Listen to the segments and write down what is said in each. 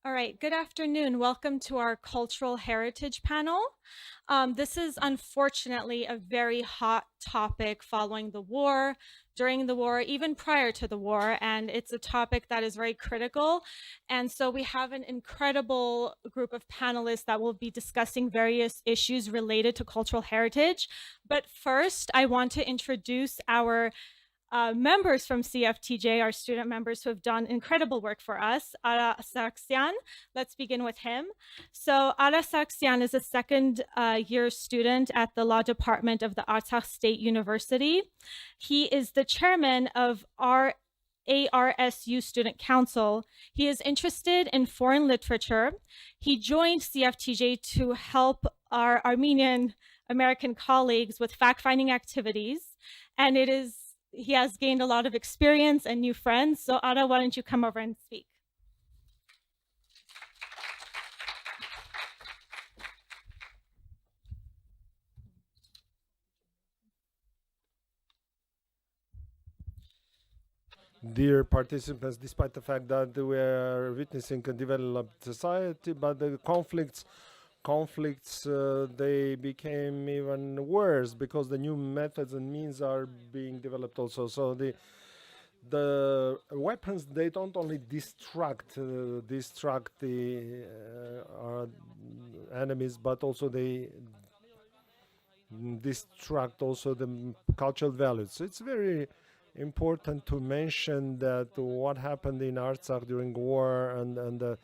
All right, good afternoon. Welcome to our cultural heritage panel. This is unfortunately a very hot topic following the war, during the war, even prior to the war, and it's a topic that is very critical. And so we have an incredible group of panelists that will be discussing various issues related to cultural heritage. But first, I want to introduce our members from CFTJ, our student members who have done incredible work for us. Sargsyan, let's begin with him. So Sargsyan is a second year student at the law department of the Artsakh State University. He is the chairman of our ARSU Student Council. He is interested in foreign literature. He joined CFTJ to help our Armenian American colleagues with fact-finding activities. And he has gained a lot of experience and new friends. So Ara, why don't you come over and speak? Dear participants, despite the fact that we are witnessing a developed society, but the conflicts they became even worse because the new methods and means are being developed also. So the weapons, they don't only distract the enemies, but also they distract also the cultural values. So it's very important to mention that what happened in Artsakh during war, and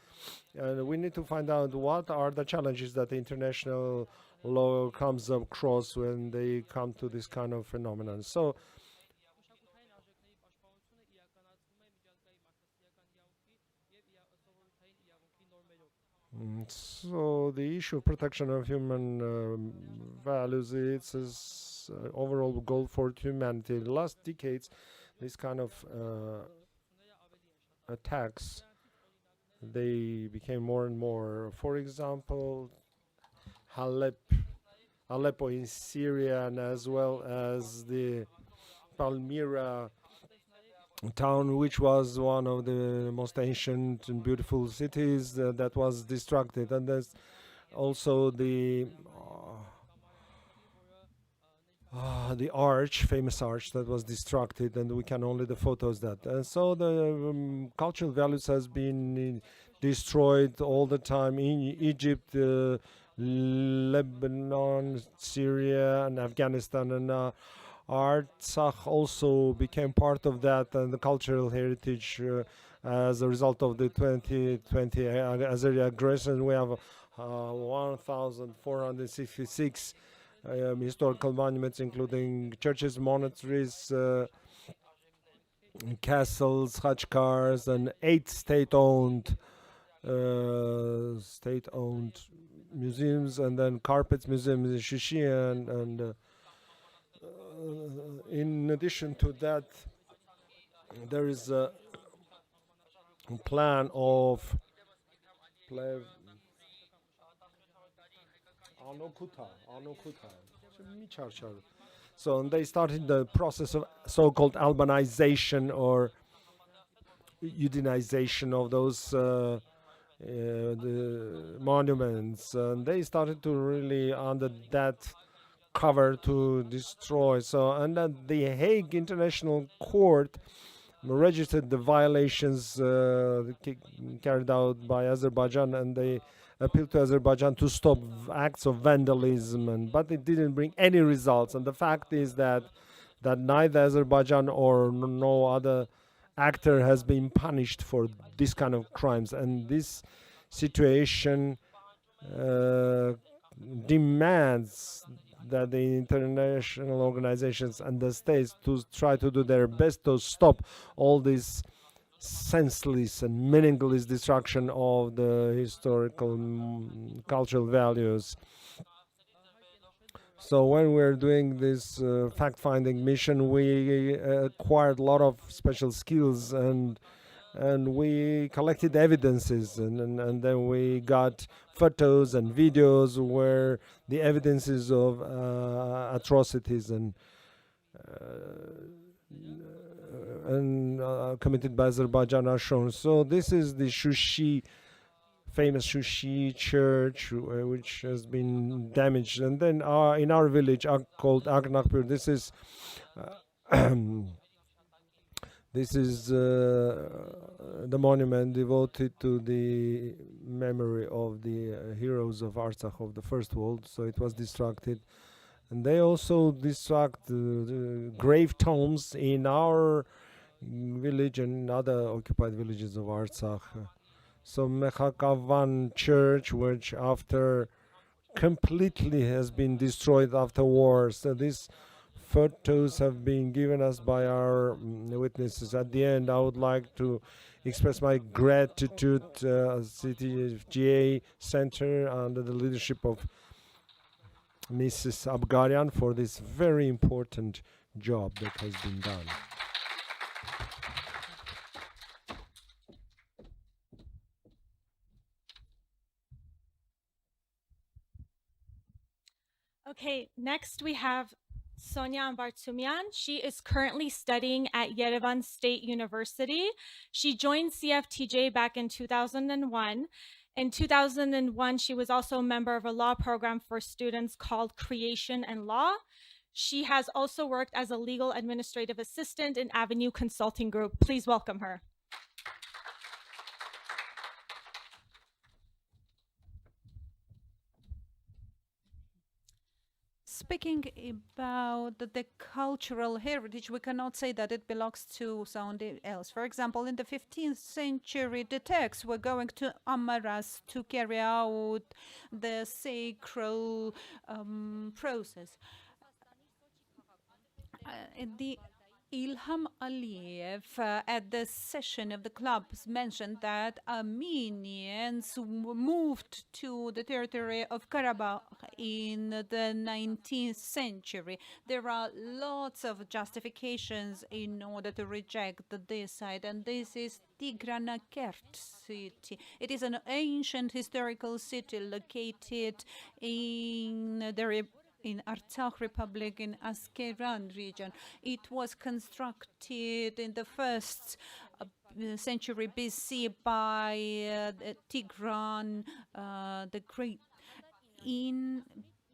we need to find out what are the challenges that the international law comes across when they come to this kind of phenomenon. So the issue of protection of human values, it's an overall goal for humanity. In the last decades, this kind of attacks, they became more and more. For example, Aleppo in Syria, and as well as the Palmyra town, which was one of the most ancient and beautiful cities that was destructed. And there's also the arch, famous arch that was destructed, and we can only the photos that. So the cultural values has been destroyed all the time in Egypt, Lebanon, Syria, and Afghanistan, and Artsakh also became part of that, and the cultural heritage as a result of the 2020 Azeri aggression. We have 1,466 historical monuments, including churches, monasteries, castles, khachkars, and 8 state-owned museums, and then Carpets Museum in Shishi, and in addition to that, there is a plan of so they started the process of so-called Albanization or Udinization of those the monuments, and they started to really under that cover to destroy. So, and the Hague International Court registered the violations carried out by Azerbaijan, and they appealed to Azerbaijan to stop acts of vandalism, but it didn't bring any results. And the fact is that neither Azerbaijan or no other actor has been punished for this kind of crimes, and this situation demands that the international organizations and the states to try to do their best to stop all this senseless and meaningless destruction of the historical cultural values. So when we're doing this fact-finding mission, we acquired a lot of special skills, and we collected evidences, and then we got photos and videos where the evidences of atrocities and committed by Azerbaijan are shown. So this is the Shushi famous Shushi church, which has been damaged. And then in our village called Agnakpur, this is the monument devoted to the memory of the heroes of Artsakh of the First World. So it was destructed. And they also destruct the grave tombs in our village and other occupied villages of Artsakh. So Maghakyan church, which after completely has been destroyed after war. So these photos have been given us by our witnesses. At the end, I would like to express my gratitude CFTJ Center under the leadership of Mrs. Abgaryan for this very important job that has been done. Okay, next we have Sonya Ambartsumian. She is currently studying at Yerevan State University. She joined CFTJ back in 2001. In 2001, she was also a member of a law program for students called Creation and Law. She has also worked as a legal administrative assistant in Avenue Consulting Group. Please welcome her. Speaking about the cultural heritage, we cannot say that it belongs to somebody else. For example, in the 15th century, the Turks were going to Amaras to carry out the sacral process. The Ilham Aliyev at the session of the club mentioned that Armenians moved to the territory of Karabakh in the 19th century. There are lots of justifications in order to reject this side, and this is Stepanakert city. It is an ancient historical city located in Artsakh Republic in Askeran region. It was constructed in the first century BC by Tigran the Great.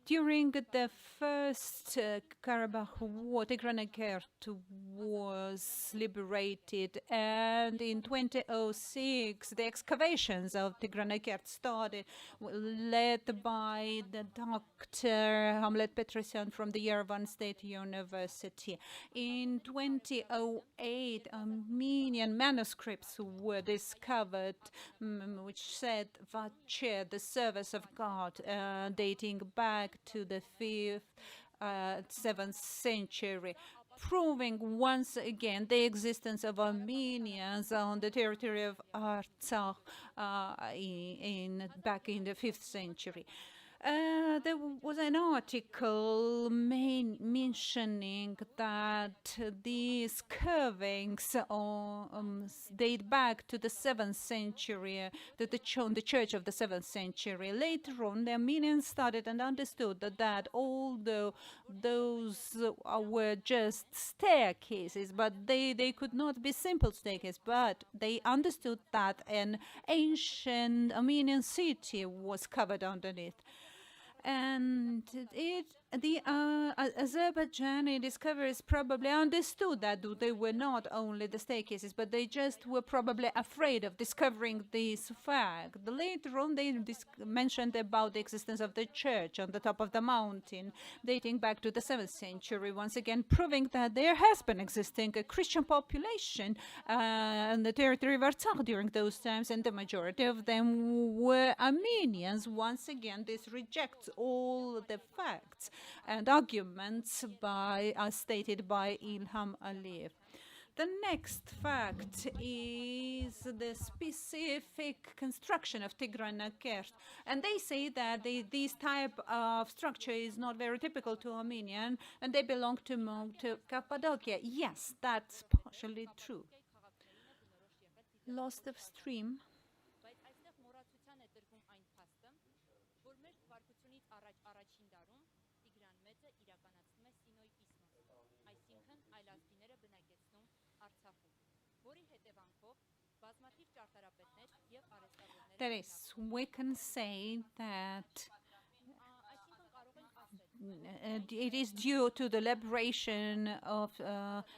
During the first Karabakh War, Stepanakert was liberated, and in 2006 the excavations of Stepanakert started, led by the Dr. Hamlet Petrosyan from the Yerevan State University. In 2008, Armenian manuscripts were discovered, which said Vache, the service of God, dating back to the 5th, 7th century, proving once again the existence of Armenians on the territory of Artsakh back in the 5th century. There was an article mentioning that these carvings date back to the 7th century, the church of the 7th century. Later on, the Armenians studied and understood that although those were just staircases, but they could not be simple staircases, but they understood that an ancient Armenian city was covered underneath. And the Azerbaijani discoveries probably understood that they were not only the staircases, but they just were probably afraid of discovering this fact. Later on, they mentioned about the existence of the church on the top of the mountain, dating back to the 7th century, once again proving that there has been existing a Christian population on the territory of Artsakh during those times, and the majority of them were Armenians. Once again, this rejects all the facts and arguments as stated by Ilham Aliyev. The next fact is the specific construction of Stepanakert, and they say that this type of structure is not very typical to Armenian, and they belong to Cappadocia. Yes, that's partially true. Lost of stream. That is, we can say that it is due to the liberation of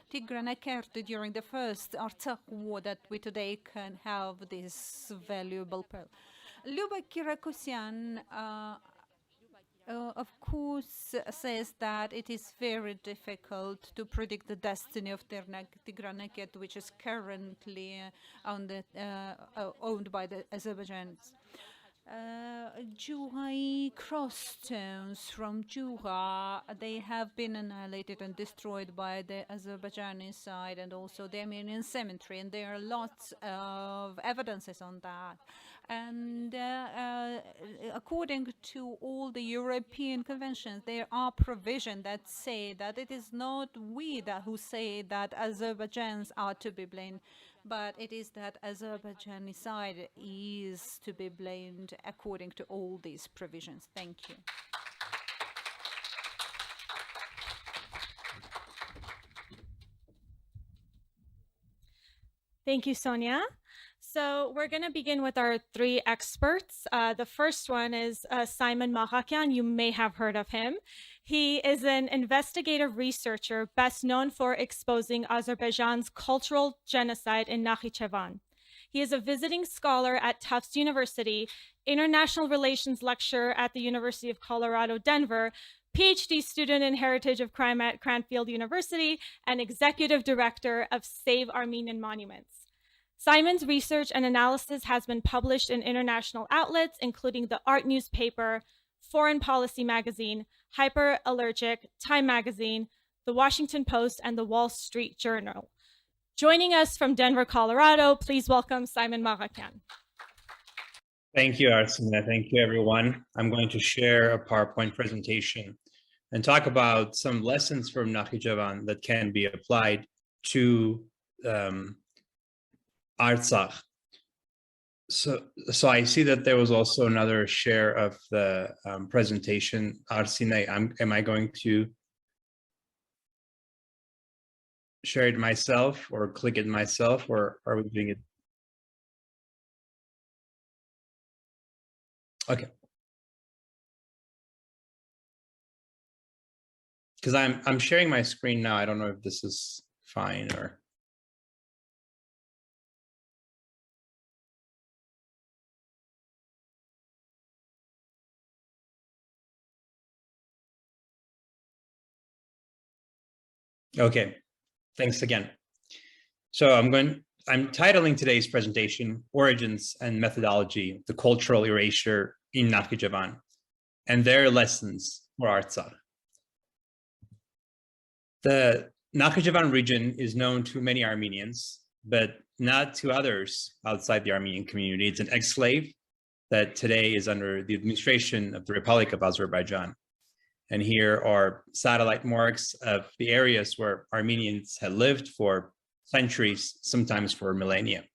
Stepanakert during the first Artsakh war that we today can have this valuable pearl. Luba Kirakosyan, of course, says that it is very difficult to predict the destiny of Stepanakert, which is currently owned by the Azerbaijanis. Jurai crossstones from Jura, they have been annihilated and destroyed by the Azerbaijani side and also the Armenian cemetery, and there are lots of evidences on that. And according to all the European conventions, there are provisions that say that it is not we who say that Azerbaijanis are to be blamed, but it is that Azerbaijani side is to be blamed according to all these provisions. Thank you. Thank you, Sonya. So we're going to begin with our three experts. The first one is Simon Maghakyan. You may have heard of him. He is an investigative researcher best known for exposing Azerbaijan's cultural genocide in Nakhichevan. He is a visiting scholar at Tufts University, international relations lecturer at the University of Colorado, Denver, PhD student in heritage of crime at Cranfield University, and executive director of Save Armenian Monuments. Simon's research and analysis has been published in international outlets, including the Art newspaper, Foreign Policy magazine, Hyperallergic, Time magazine, The Washington Post, and The Wall Street Journal. Joining us from Denver, Colorado, please welcome Simon Maghakyan. Thank you, Arsine. Thank you, everyone. I'm going to share a PowerPoint presentation and talk about some lessons from Nakhichevan that can be applied to Artsakh. So I see that there was also another share of the presentation. Arsine, am I going to share it myself or click it myself, or are we doing it? Okay. Because I'm sharing my screen now. I don't know if this is fine or. Okay, thanks again. So I'm titling today's presentation, Origins and Methodology, the Cultural Erasure in Nakhichevan, and Their Lessons for Artsakh. The Nakhichevan region is known to many Armenians, but not to others outside the Armenian community. It's an exclave that today is under the administration of the Republic of Azerbaijan. And here are satellite marks of the areas where Armenians had lived for centuries, sometimes for millennia.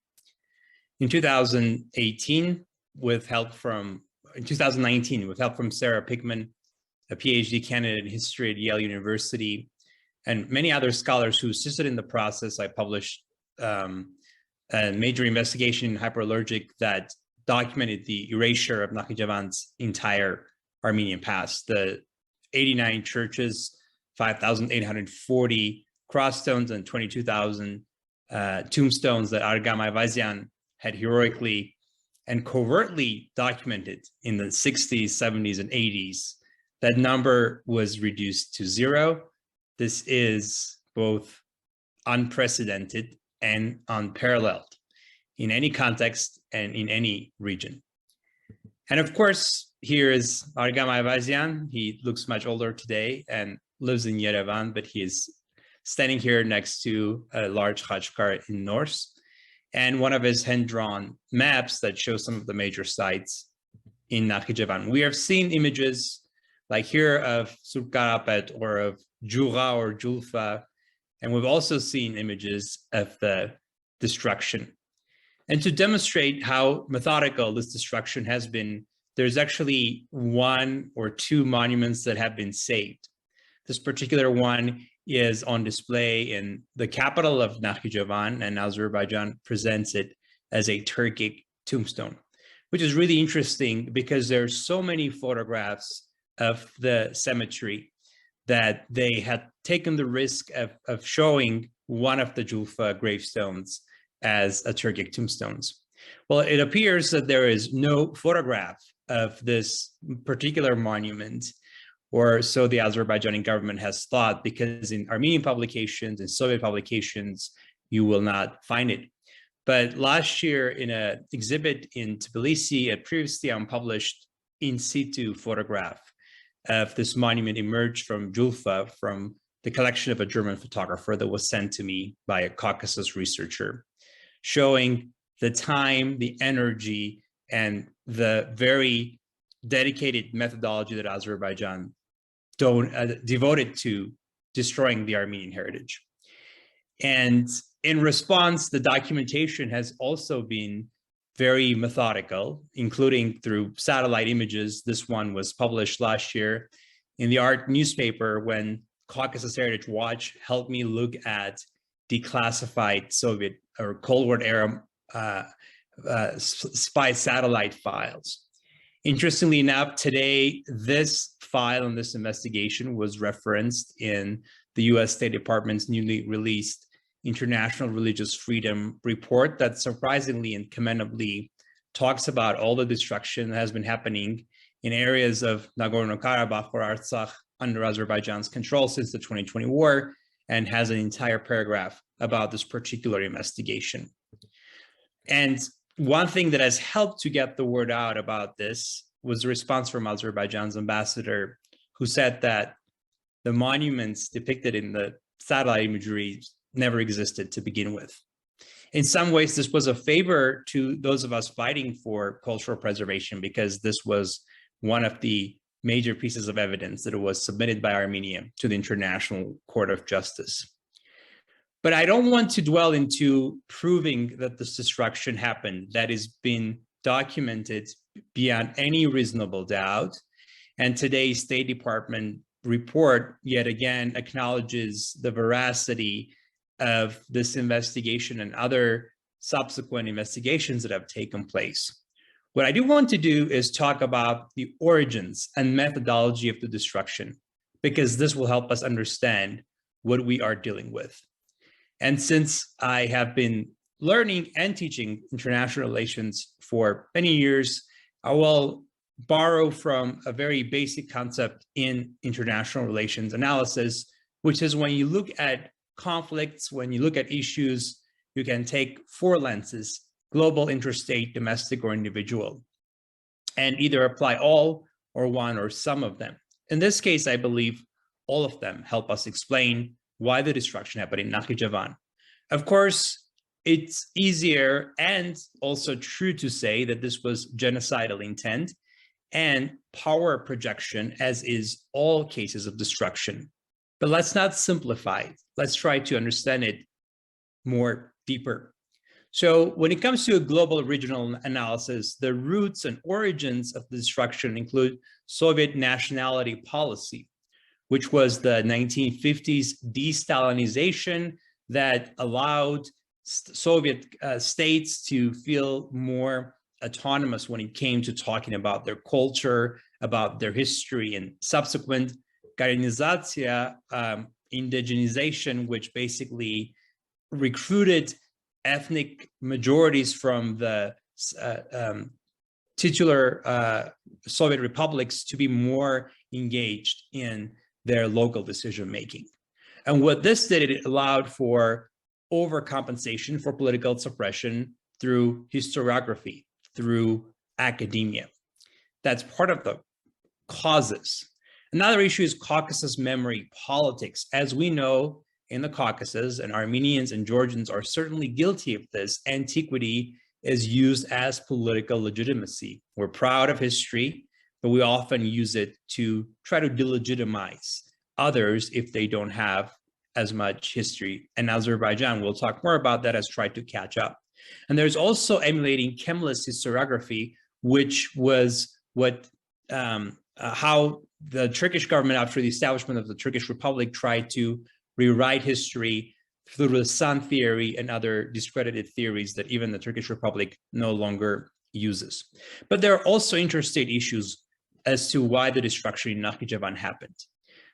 In 2019, with help from Sarah Pickman, a PhD candidate in history at Yale University, and many other scholars who assisted in the process, I published a major investigation in Hyperallergic that documented the erasure of Nakhichevan's entire Armenian past. The 89 churches, 5,840 crossstones, and 22,000 tombstones that Argam Ayvazyan had heroically and covertly documented in the 60s, 70s, and 80s. That number was reduced to 0. This is both unprecedented and unparalleled in any context and in any region. And of course, here is Argam Ayvazyan. He looks much older today and lives in Yerevan, but he is standing here next to a large khachkar in Norse, and one of his hand-drawn maps that shows some of the major sites in Nakhichevan. We have seen images like here of Surkarapet or of Jura or Julfa, and we've also seen images of the destruction. And to demonstrate how methodical this destruction has been, there's actually 1 or 2 monuments that have been saved. This particular one is on display in the capital of Nakhichevan, and Azerbaijan presents it as a Turkic tombstone. which is really interesting because there's so many photographs of the cemetery that they had taken the risk of showing one of the Julfa gravestones as a Turkic tombstones. Well, it appears that there is no photograph of this particular monument, or so the Azerbaijani government has thought, because in Armenian publications and Soviet publications, you will not find it. But last year in an exhibit in Tbilisi, a previously unpublished in situ photograph of this monument emerged from Julfa, from the collection of a German photographer that was sent to me by a Caucasus researcher, showing the time, the energy, and the very dedicated methodology that Azerbaijan devoted to destroying the Armenian heritage. And in response, the documentation has also been very methodical, including through satellite images. This one was published last year in the Art newspaper when Caucasus Heritage Watch helped me look at declassified Soviet or Cold War era spy satellite files. Interestingly enough, today, this file and this investigation was referenced in the US State Department's newly released International Religious Freedom Report that surprisingly and commendably talks about all the destruction that has been happening in areas of Nagorno-Karabakh or Artsakh under Azerbaijan's control since the 2020 war, and has an entire paragraph about this particular investigation. And one thing that has helped to get the word out about this was the response from Azerbaijan's ambassador, who said that the monuments depicted in the satellite imagery never existed to begin with. In some ways, this was a favor to those of us fighting for cultural preservation, because this was one of the major pieces of evidence that was submitted by Armenia to the International Court of Justice. But I don't want to dwell into proving that this destruction happened. That has been documented beyond any reasonable doubt. And today's State Department report, yet again, acknowledges the veracity of this investigation and other subsequent investigations that have taken place. What I do want to do is talk about the origins and methodology of the destruction, because this will help us understand what we are dealing with. And since I have been learning and teaching international relations for many years, I will borrow from a very basic concept in international relations analysis, which is when you look at conflicts, when you look at issues, you can take four lenses: global, interstate, domestic, or individual, and either apply all or one or some of them. In this case, I believe all of them help us explain why the destruction happened in Nakhchivan. Of course, it's easier and also true to say that this was genocidal intent and power projection, as is all cases of destruction. But let's not simplify it. Let's try to understand it more deeper. So when it comes to a global regional analysis, the roots and origins of the destruction include Soviet nationality policy, which was the 1950s de-Stalinization that allowed Soviet states to feel more autonomous when it came to talking about their culture, about their history, and subsequent Garyanization, indigenization, which basically recruited ethnic majorities from the titular Soviet republics to be more engaged in their local decision-making. And what this did, it allowed for overcompensation for political suppression through historiography, through academia. That's part of the causes. Another issue is Caucasus memory politics. As we know, in the Caucasus, and Armenians and Georgians are certainly guilty of this, antiquity is used as political legitimacy. We're proud of history, but we often use it to try to delegitimize others if they don't have as much history. And Azerbaijan, we'll talk more about that, has tried to catch up. And there's also emulating Kemalist historiography, which was what how the Turkish government, after the establishment of the Turkish Republic, tried to rewrite history through the Sun theory and other discredited theories that even the Turkish Republic no longer uses. But there are also interstate issues as to why the destruction in Nakhichevan happened.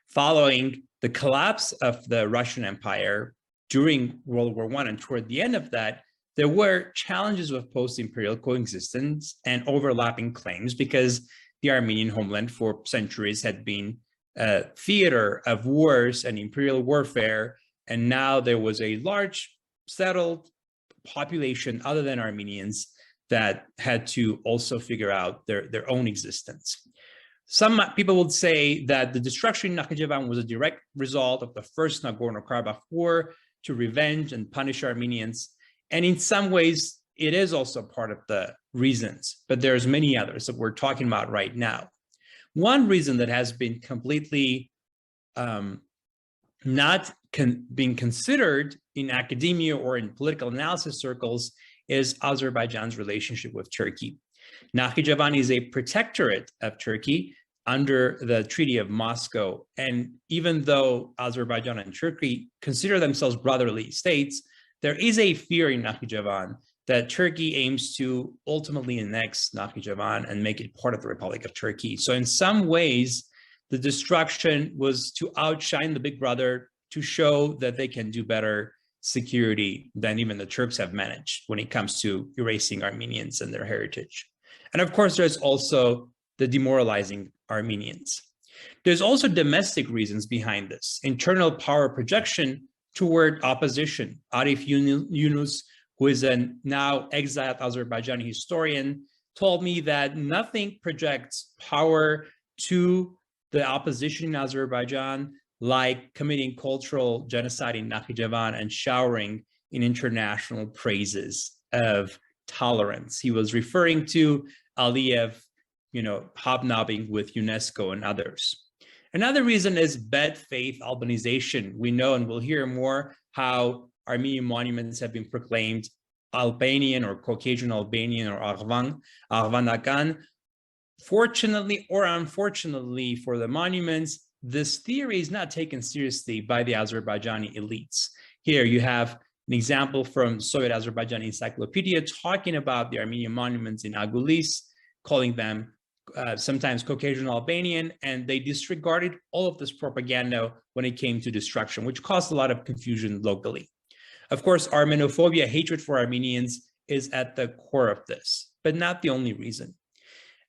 Following the collapse of the Russian Empire during World War I and toward the end of that, there were challenges with post-imperial coexistence and overlapping claims because the Armenian homeland for centuries had been a theater of wars and imperial warfare, and now there was a large settled population other than Armenians that had to also figure out their own existence. Some people would say that the destruction in Nakhichevan was a direct result of the first Nagorno-Karabakh war to revenge and punish Armenians. And in some ways, it is also part of the reasons, but there's many others that we're talking about right now. One reason that has been completely not being considered in academia or in political analysis circles is Azerbaijan's relationship with Turkey. Nakhichevan is a protectorate of Turkey under the Treaty of Moscow. And even though Azerbaijan and Turkey consider themselves brotherly states, there is a fear in Nakhichevan that Turkey aims to ultimately annex Nakhichevan and make it part of the Republic of Turkey. So in some ways, the destruction was to outshine the big brother, to show that they can do better security than even the Turks have managed when it comes to erasing Armenians and their heritage. And of course, there's also the demoralizing Armenians. There's also domestic reasons behind this, internal power projection toward opposition. Arif Yunus, who is a now exiled Azerbaijani historian, told me that nothing projects power to the opposition in Azerbaijan like committing cultural genocide in Nakhichevan and showering in international praises of tolerance. He was referring to Aliyev, hobnobbing with UNESCO and others. Another reason is bad faith Albanization. We know, and we'll hear more, how Armenian monuments have been proclaimed Albanian or Caucasian Albanian or Arvanakan. Fortunately or unfortunately for the monuments, this theory is not taken seriously by the Azerbaijani elites. Here you have an example from Soviet Azerbaijani Encyclopedia talking about the Armenian monuments in Agulis, calling them sometimes Caucasian Albanian, and they disregarded all of this propaganda when it came to destruction, which caused a lot of confusion locally. Of course, Armenophobia, hatred for Armenians, is at the core of this, but not the only reason.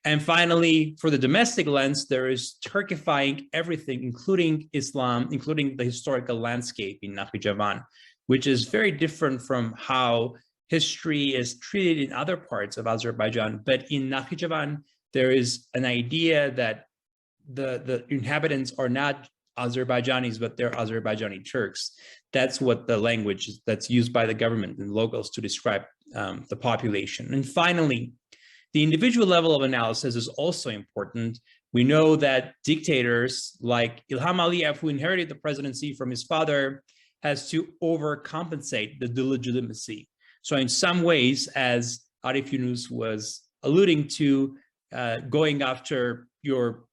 And finally, for the domestic lens, there is Turkifying everything, including Islam, including the historical landscape in Nakhichevan, which is very different from how history is treated in other parts of Azerbaijan. But in Nakhichevan, there is an idea that the inhabitants are not Azerbaijanis, but they're Azerbaijani Turks. That's what the language that's used by the government and locals to describe the population. And finally, the individual level of analysis is also important. We know that dictators like Ilham Aliyev, who inherited the presidency from his father, has to overcompensate the delegitimacy. So in some ways, as Arif Yunus was alluding to, going after your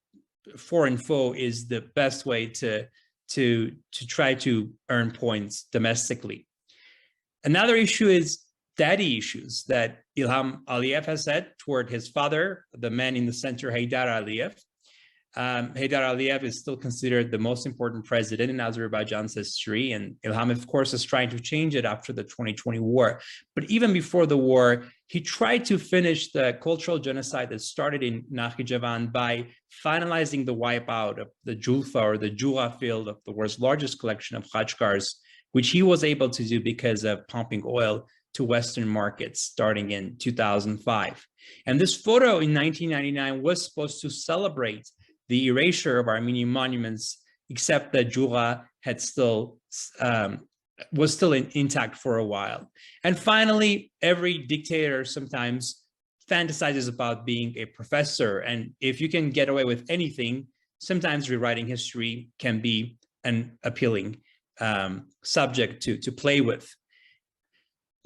foreign foe is the best way to try to earn points domestically. Another issue is daddy issues that Ilham Aliyev has had toward his father, the man in the center, Heydar Aliyev. Heydar Aliyev is still considered the most important president in Azerbaijan's history, and Ilham, of course, is trying to change it after the 2020 war. But even before the war, he tried to finish the cultural genocide that started in Nakhichevan by finalizing the wipeout of the Julfa or the Jura field of the world's largest collection of Khachkars, which he was able to do because of pumping oil to Western markets starting in 2005. And this photo in 1999 was supposed to celebrate the erasure of Armenian monuments, except that Jura had was still intact for a while. And finally, every dictator sometimes fantasizes about being a professor. And if you can get away with anything, sometimes rewriting history can be an appealing subject to play with.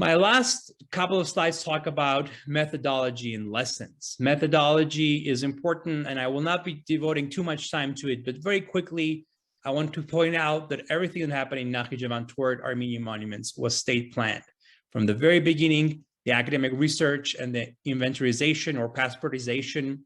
My last couple of slides talk about methodology and lessons. Methodology is important, and I will not be devoting too much time to it, but very quickly, I want to point out that everything that happened in Nakhichevan toward Armenian monuments was state planned. From the very beginning, The academic research and the inventorization or passportization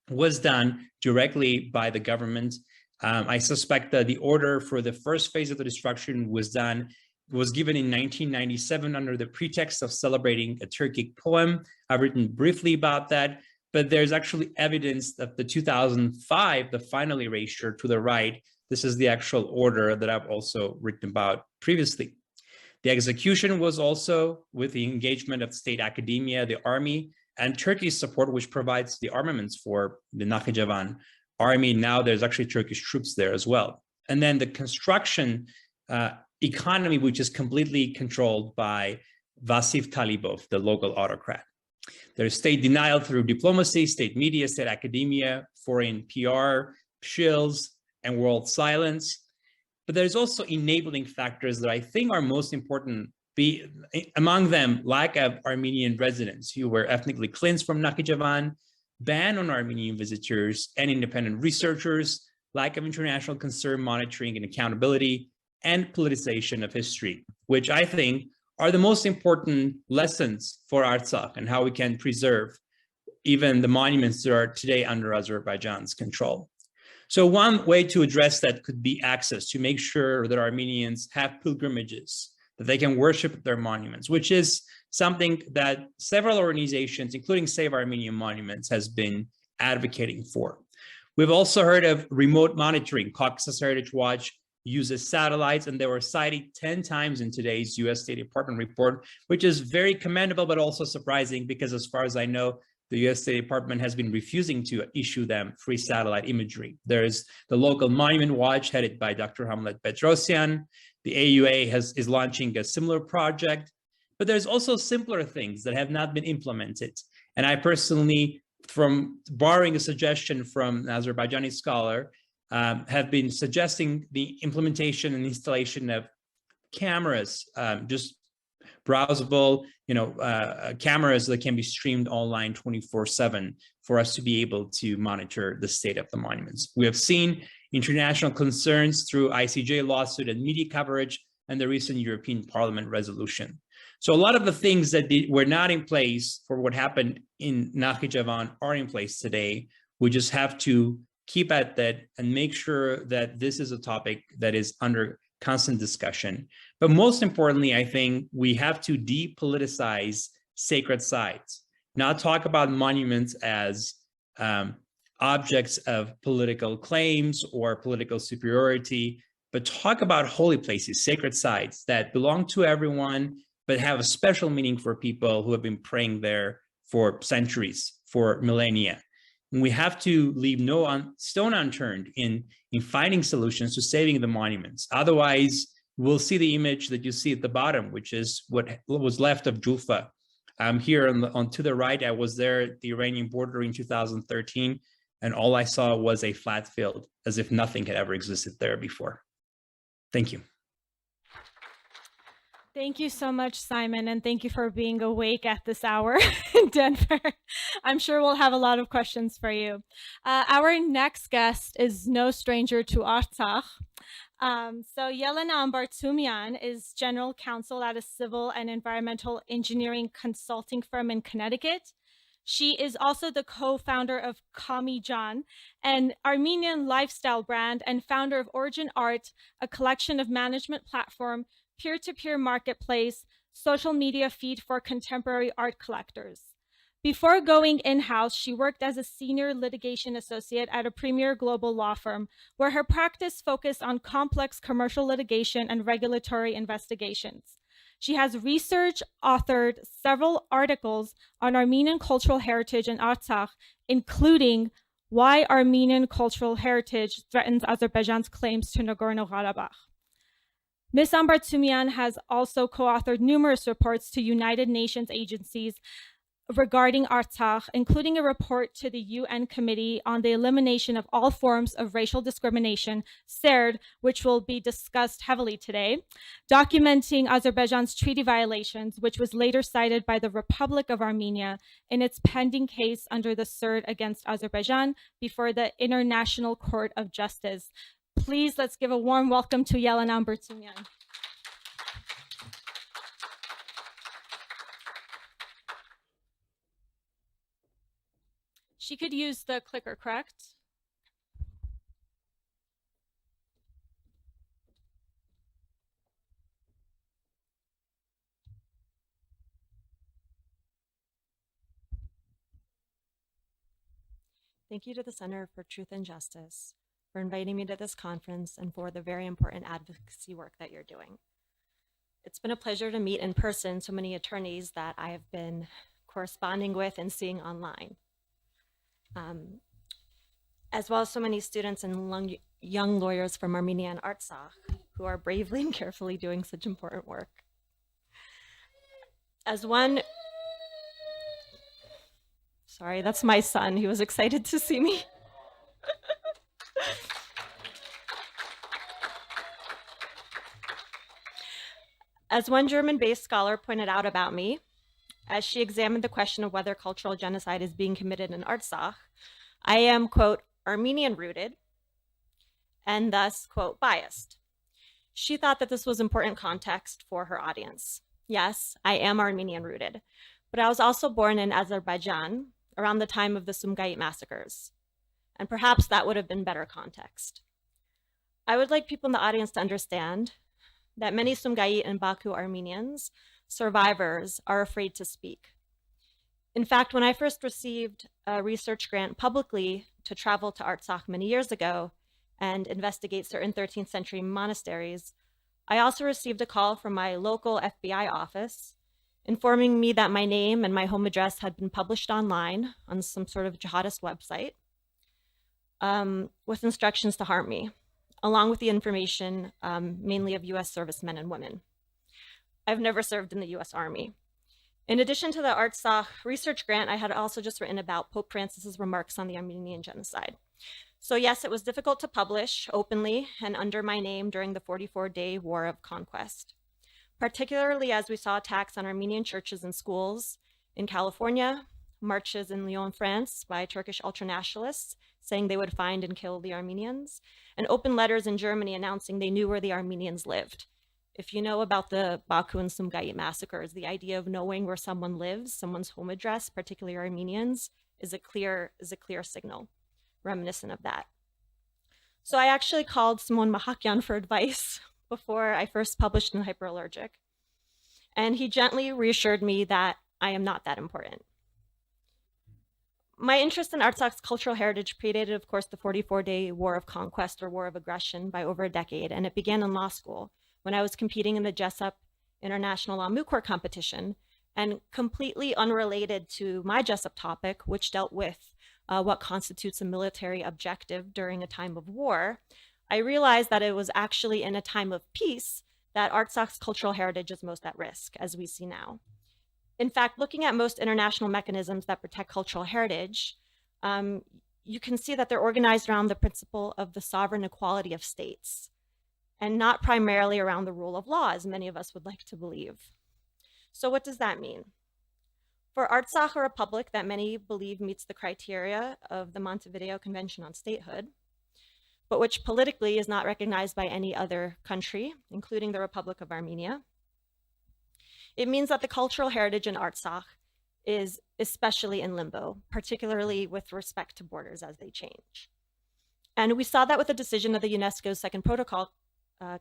was done directly by the government. I suspect that the order for the first phase of the destruction was given in 1997 under the pretext of celebrating a Turkic poem. I've written briefly about that, but there's actually evidence that the 2005, the final erasure to the right, this is the actual order that I've also written about previously. The execution was also with the engagement of state academia, the army, and Turkey's support, which provides the armaments for the Nakhichevan army. Now there's actually Turkish troops there as well. And then the construction economy, which is completely controlled by Vasif Talibov, the local autocrat. There's state denial through diplomacy, state media, state academia, foreign PR, shills, and world silence. But there's also enabling factors that I think are most important. Among them, lack of Armenian residents who were ethnically cleansed from Nakhichevan, ban on Armenian visitors and independent researchers, lack of international concern, monitoring, and accountability, and politicization of history, which I think are the most important lessons for Artsakh and how we can preserve even the monuments that are today under Azerbaijan's control. So one way to address that could be access, to make sure that Armenians have pilgrimages, that they can worship their monuments, which is something that several organizations, including Save Armenian Monuments, has been advocating for. We've also heard of remote monitoring. Caucasus Heritage Watch uses satellites, and they were cited 10 times in today's US State Department report, which is very commendable, but also surprising because as far as I know, the US State Department has been refusing to issue them free satellite imagery. There's the local Monument Watch headed by Dr. Hamlet Petrosyan. The AUA is launching a similar project, but there's also simpler things that have not been implemented. And I personally, from borrowing a suggestion from an Azerbaijani scholar, have been suggesting the implementation and installation of cameras, just browsable, cameras that can be streamed online 24/7 for us to be able to monitor the state of the monuments. We have seen international concerns through ICJ lawsuit and media coverage and the recent European Parliament resolution. So a lot of the things that were not in place for what happened in Nakhichevan are in place today. We just have to keep at that and make sure that this is a topic that is under constant discussion. But most importantly, I think we have to depoliticize sacred sites, not talk about monuments as objects of political claims or political superiority, but talk about holy places, sacred sites that belong to everyone, but have a special meaning for people who have been praying there for centuries, for millennia. And we have to leave no stone unturned in finding solutions to saving the monuments. Otherwise, we'll see the image that you see at the bottom, which is what was left of Julfa. Here on to the right, I was there at the Iranian border in 2013, and all I saw was a flat field, as if nothing had ever existed there before. Thank you. Thank you so much, Simon, and thank you for being awake at this hour in Denver. I'm sure we'll have a lot of questions for you. Our next guest is no stranger to Artsakh. So Yelena Ambartsumian is general counsel at a civil and environmental engineering consulting firm in Connecticut. She is also the co-founder of Kamijan, an Armenian lifestyle brand, and founder of ORIGEN Art, a collection of management platform, peer-to-peer marketplace, social media feed for contemporary art collectors. Before going in-house, she worked as a senior litigation associate at a premier global law firm, where her practice focused on complex commercial litigation and regulatory investigations. She has authored several articles on Armenian cultural heritage in Artsakh, including Why Armenian Cultural Heritage Threatens Azerbaijan's Claims to Nagorno-Karabakh. Ms. Ambartsumian has also co-authored numerous reports to United Nations agencies regarding Artsakh, including a report to the UN Committee on the Elimination of All Forms of Racial Discrimination, CERD, which will be discussed heavily today, documenting Azerbaijan's treaty violations, which was later cited by the Republic of Armenia in its pending case under the CERD against Azerbaijan before the International Court of Justice. Please, let's give a warm welcome to Yelena Ambartsumian. She could use the clicker, correct? Thank you to the Center for Truth and Justice for inviting me to this conference and for the very important advocacy work that you're doing. It's been a pleasure to meet in person so many attorneys that I have been corresponding with and seeing online, as well as so many students and young lawyers from Armenia and Artsakh who are bravely and carefully doing such important work. Sorry, that's my son. He was excited to see me. As one German-based scholar pointed out about me, as she examined the question of whether cultural genocide is being committed in Artsakh, I am, quote, Armenian rooted, and thus, quote, biased. She thought that this was important context for her audience. Yes, I am Armenian rooted, but I was also born in Azerbaijan around the time of the Sumgait massacres, and perhaps that would have been better context. I would like people in the audience to understand that many Sumgait and Baku Armenians, survivors, are afraid to speak. In fact, when I first received a research grant publicly to travel to Artsakh many years ago and investigate certain 13th century monasteries, I also received a call from my local FBI office informing me that my name and my home address had been published online on some sort of jihadist website with instructions to harm me, along with the information mainly of US servicemen and women. I've never served in the US Army. In addition to the Artsakh research grant, I had also just written about Pope Francis's remarks on the Armenian genocide. So yes, it was difficult to publish openly and under my name during the 44-day war of conquest, particularly as we saw attacks on Armenian churches and schools in California, marches in Lyon, France by Turkish ultranationalists saying they would find and kill the Armenians, and open letters in Germany announcing they knew where the Armenians lived. If you know about the Baku and Sumgait massacres, the idea of knowing where someone lives, someone's home address, particularly Armenians, is a clear signal, reminiscent of that. So I actually called Simon Maghakyan for advice before I first published in Hyperallergic, and he gently reassured me that I am not that important. My interest in Artsakh's cultural heritage predated, of course, the 44-day war of conquest or war of aggression by over a decade, and it began in law school when I was competing in the Jessup International Law Moot Court competition, and completely unrelated to my Jessup topic, which dealt with what constitutes a military objective during a time of war, I realized that it was actually in a time of peace that Artsakh's cultural heritage is most at risk, as we see now. In fact, looking at most international mechanisms that protect cultural heritage, you can see that they're organized around the principle of the sovereign equality of states, and not primarily around the rule of law, as many of us would like to believe. So what does that mean? For Artsakh, a republic that many believe meets the criteria of the Montevideo Convention on Statehood, but which politically is not recognized by any other country, including the Republic of Armenia, it means that the cultural heritage in Artsakh is especially in limbo, particularly with respect to borders as they change. And we saw that with the decision of the UNESCO's Second Protocol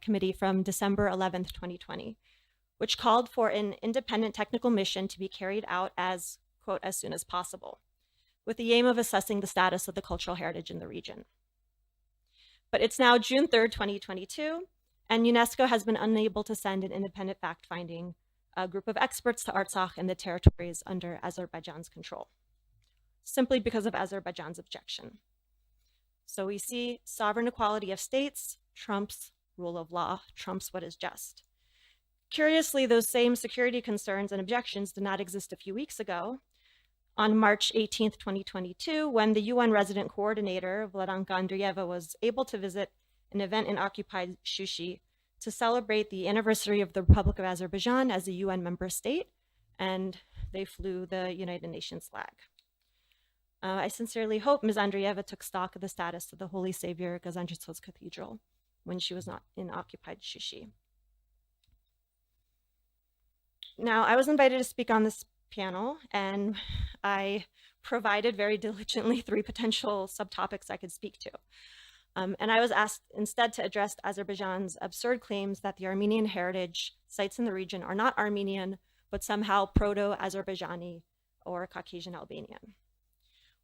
Committee from December 11th, 2020, which called for an independent technical mission to be carried out as, quote, as soon as possible, with the aim of assessing the status of the cultural heritage in the region. But it's now June 3rd, 2022, and UNESCO has been unable to send an independent fact-finding group of experts to Artsakh and the territories under Azerbaijan's control, simply because of Azerbaijan's objection. So we see sovereign equality of states trumps rule of law, trumps what is just. Curiously, those same security concerns and objections did not exist a few weeks ago, on March 18th, 2022, when the UN resident coordinator, Vladanka Andreeva, was able to visit an event in occupied Shushi to celebrate the anniversary of the Republic of Azerbaijan as a UN member state, and they flew the United Nations flag. I sincerely hope Ms. Andreeva took stock of the status of the Holy Savior Gaziantep's Cathedral when she was not in occupied Shushi. Now, I was invited to speak on this panel, and I provided very diligently 3 potential subtopics I could speak to. And I was asked instead to address Azerbaijan's absurd claims that the Armenian heritage sites in the region are not Armenian, but somehow Proto-Azerbaijani or Caucasian Albanian.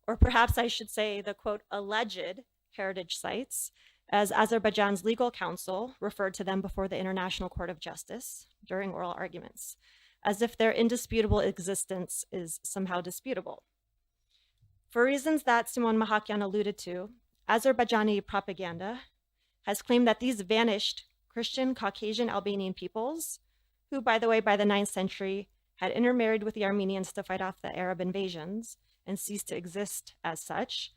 Or perhaps I should say the, quote, alleged heritage sites, as Azerbaijan's legal counsel referred to them before the International Court of Justice during oral arguments, as if their indisputable existence is somehow disputable. For reasons that Simon Maghakyan alluded to, Azerbaijani propaganda has claimed that these vanished Christian Caucasian Albanian peoples, who, by the way, by the 9th century, had intermarried with the Armenians to fight off the Arab invasions and ceased to exist as such,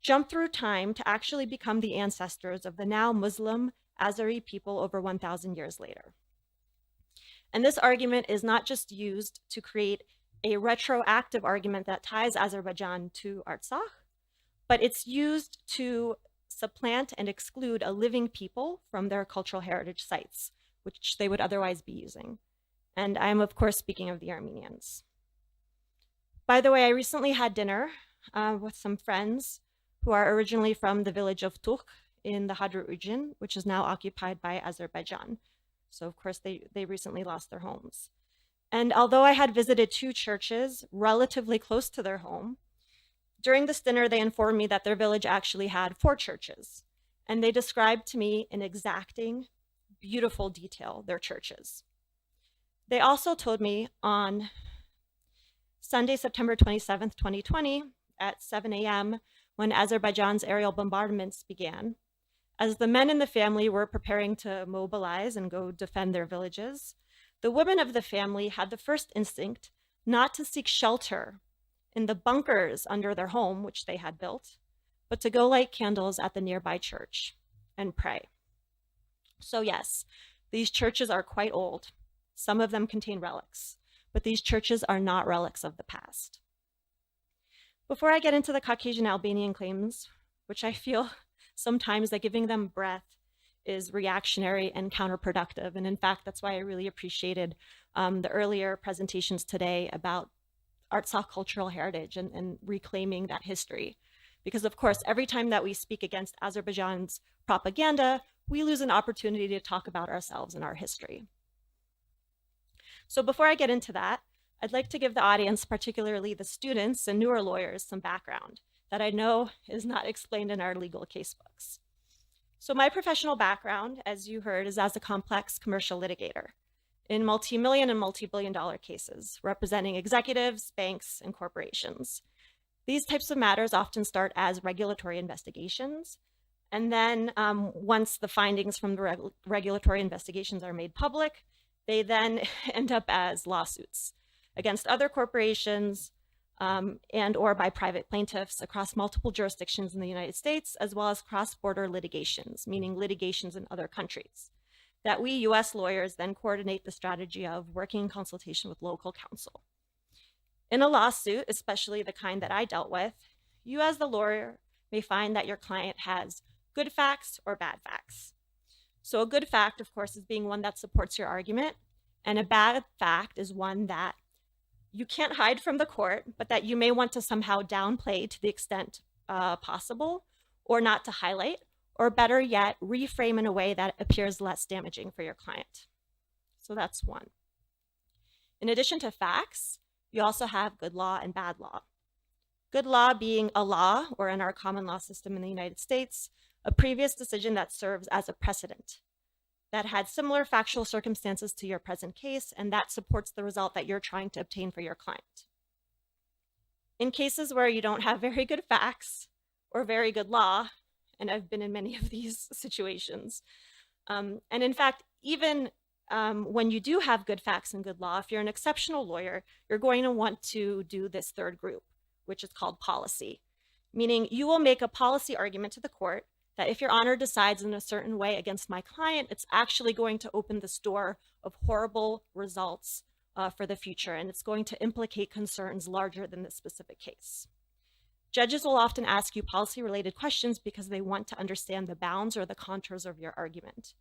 jumped through time to actually become the ancestors of the now Muslim Azeri people over 1,000 years later. And this argument is not just used to create a retroactive argument that ties Azerbaijan to Artsakh, but it's used to supplant and exclude a living people from their cultural heritage sites, which they would otherwise be using. And I'm, of course, speaking of the Armenians. By the way, I recently had dinner with some friends who are originally from the village of Tukh in the Hadra region, which is now occupied by Azerbaijan. So, of course, they recently lost their homes. And although I had visited 2 churches relatively close to their home, during this dinner, they informed me that their village actually had 4 churches. And they described to me in exacting, beautiful detail their churches. They also told me on Sunday, September 27th, 2020, at 7 a.m., when Azerbaijan's aerial bombardments began, as the men in the family were preparing to mobilize and go defend their villages, the women of the family had the first instinct not to seek shelter in the bunkers under their home, which they had built, but to go light candles at the nearby church and pray. So yes, these churches are quite old. Some of them contain relics, but these churches are not relics of the past. Before I get into the Caucasian Albanian claims, which I feel sometimes that giving them breath is reactionary and counterproductive, and in fact, that's why I really appreciated the earlier presentations today about Artsakh cultural heritage and reclaiming that history. Because of course, every time that we speak against Azerbaijan's propaganda, we lose an opportunity to talk about ourselves and our history. So before I get into that, I'd like to give the audience, particularly the students and newer lawyers, some background that I know is not explained in our legal casebooks. So my professional background, as you heard, is as a complex commercial litigator in multi-million and multi-billion-dollar cases, representing executives, banks, and corporations. These types of matters often start as regulatory investigations, and then once the findings from the regulatory investigations are made public, they then end up as lawsuits against other corporations and or by private plaintiffs across multiple jurisdictions in the United States, as well as cross-border litigations, meaning litigations in other countries, that we US lawyers then coordinate the strategy of working in consultation with local counsel. In a lawsuit, especially the kind that I dealt with, you as the lawyer may find that your client has good facts or bad facts. So a good fact, of course, is being one that supports your argument, and a bad fact is one that you can't hide from the court, but that you may want to somehow downplay to the extent possible, or not to highlight, or better yet, reframe in a way that appears less damaging for your client. So that's one. In addition to facts, you also have good law and bad law. Good law being a law, or in our common law system in the United States, a previous decision that serves as a precedent, that had similar factual circumstances to your present case, and that supports the result that you're trying to obtain for your client. In cases where you don't have very good facts or very good law, and I've been in many of these situations, and in fact, even when you do have good facts and good law, if you're an exceptional lawyer, you're going to want to do this third group, which is called policy, meaning you will make a policy argument to the court that if your honor decides in a certain way against my client, it's actually going to open this door of horrible results for the future, and it's going to implicate concerns larger than this specific case. Judges will often ask you policy-related questions because they want to understand the bounds or the contours of your argument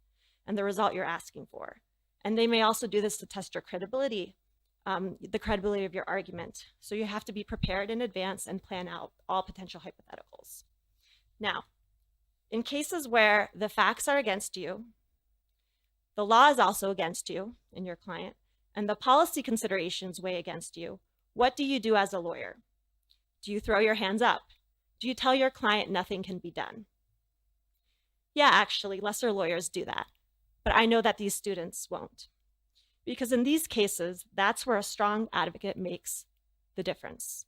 and the result you're asking for. And they may also do this to test your credibility the credibility of your argument. So you have to be prepared in advance and plan out all potential hypotheticals. Now, in cases where the facts are against you, the law is also against you and your client, and the policy considerations weigh against you, what do you do as a lawyer? Do you throw your hands up? Do you tell your client nothing can be done? Yeah, actually, lesser lawyers do that, but I know that these students won't. Because in these cases, that's where a strong advocate makes the difference.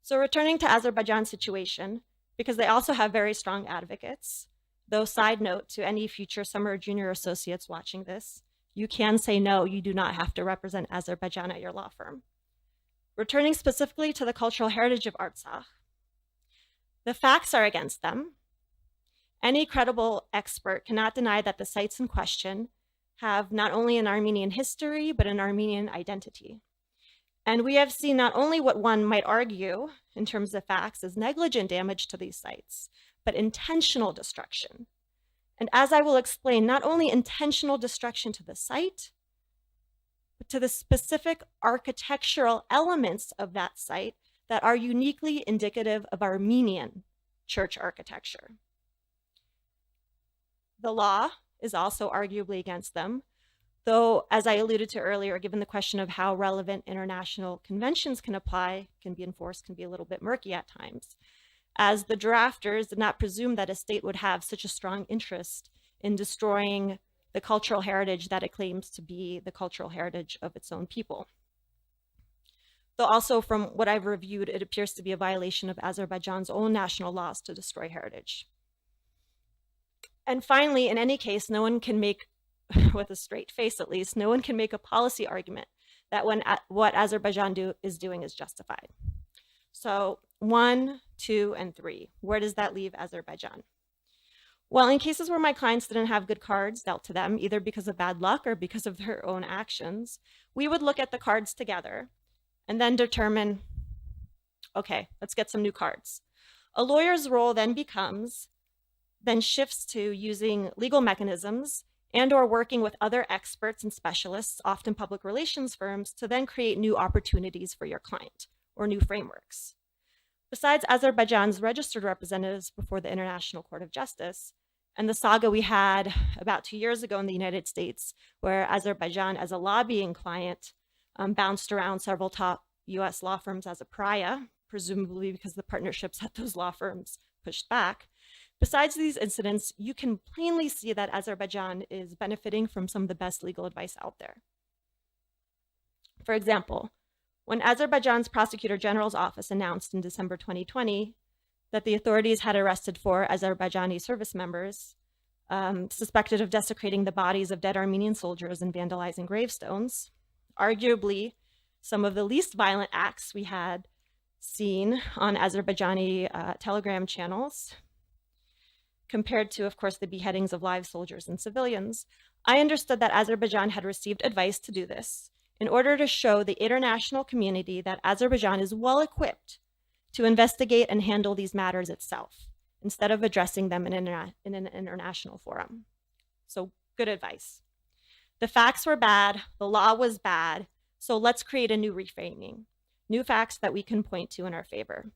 So returning to Azerbaijan's situation, because they also have very strong advocates, though side note to any future summer or junior associates watching this, you can say no, you do not have to represent Azerbaijan at your law firm. Returning specifically to the cultural heritage of Artsakh, the facts are against them. Any credible expert cannot deny that the sites in question have not only an Armenian history, but an Armenian identity. And we have seen not only what one might argue in terms of facts is negligent damage to these sites, but intentional destruction. And as I will explain, not only intentional destruction to the site, but to the specific architectural elements of that site that are uniquely indicative of Armenian church architecture. The law is also arguably against them, though, as I alluded to earlier, given the question of how relevant international conventions can apply, can be enforced, can be a little bit murky at times, as the drafters did not presume that a state would have such a strong interest in destroying the cultural heritage that it claims to be the cultural heritage of its own people. Though also from what I've reviewed, it appears to be a violation of Azerbaijan's own national laws to destroy heritage. And finally, in any case, no one can make, with a straight face at least, no one can make a policy argument that what Azerbaijan is doing is justified. So 1, 2, and 3, where does that leave Azerbaijan? Well, in cases where my clients didn't have good cards dealt to them, either because of bad luck or because of their own actions, we would look at the cards together and then determine, okay, let's get some new cards. A lawyer's role then shifts to using legal mechanisms and or working with other experts and specialists, often public relations firms, to then create new opportunities for your client or new frameworks. Besides Azerbaijan's registered representatives before the International Court of Justice, and the saga we had about 2 years ago in the United States, where Azerbaijan as a lobbying client bounced around several top US law firms as a pariah, presumably because the partnerships at those law firms pushed back. Besides these incidents, you can plainly see that Azerbaijan is benefiting from some of the best legal advice out there. For example, when Azerbaijan's Prosecutor General's office announced in December 2020 that the authorities had arrested 4 Azerbaijani service members suspected of desecrating the bodies of dead Armenian soldiers and vandalizing gravestones, arguably some of the least violent acts we had seen on Azerbaijani Telegram channels, compared to, of course, the beheadings of live soldiers and civilians, I understood that Azerbaijan had received advice to do this in order to show the international community that Azerbaijan is well equipped to investigate and handle these matters itself, instead of addressing them in an international forum. So good advice. The facts were bad, the law was bad, so let's create a new reframing, new facts that we can point to in our favor.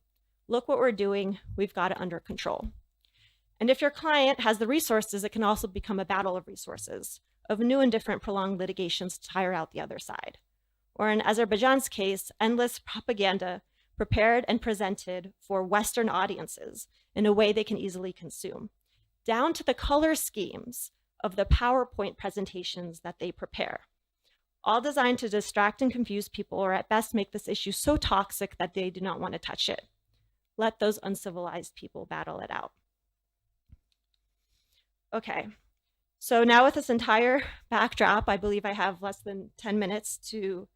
Look what we're doing, we've got it under control. And if your client has the resources, it can also become a battle of resources, of new and different prolonged litigations to tire out the other side. Or in Azerbaijan's case, endless propaganda prepared and presented for Western audiences in a way they can easily consume, down to the color schemes of the PowerPoint presentations that they prepare, all designed to distract and confuse people, or at best make this issue so toxic that they do not want to touch it. Let those uncivilized people battle it out. Okay, so now with this entire backdrop, I believe I have less than 10 minutes to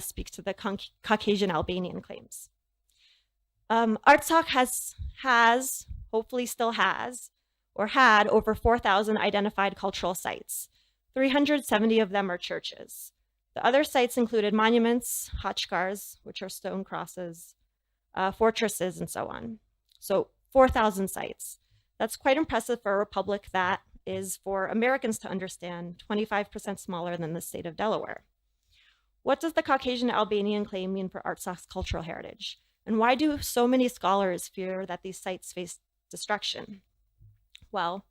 speak to the Caucasian Albanian claims. Artsakh has, hopefully still has, or had over 4,000 identified cultural sites. 370 of them are churches. The other sites included monuments, khachkars, which are stone crosses, fortresses, and so on. So 4,000 sites. That's quite impressive for a republic that is, for Americans to understand, 25% smaller than the state of Delaware. what does the Caucasian Albanian claim mean for Artsakh's cultural heritage? And why do so many scholars fear that these sites face destruction? Well,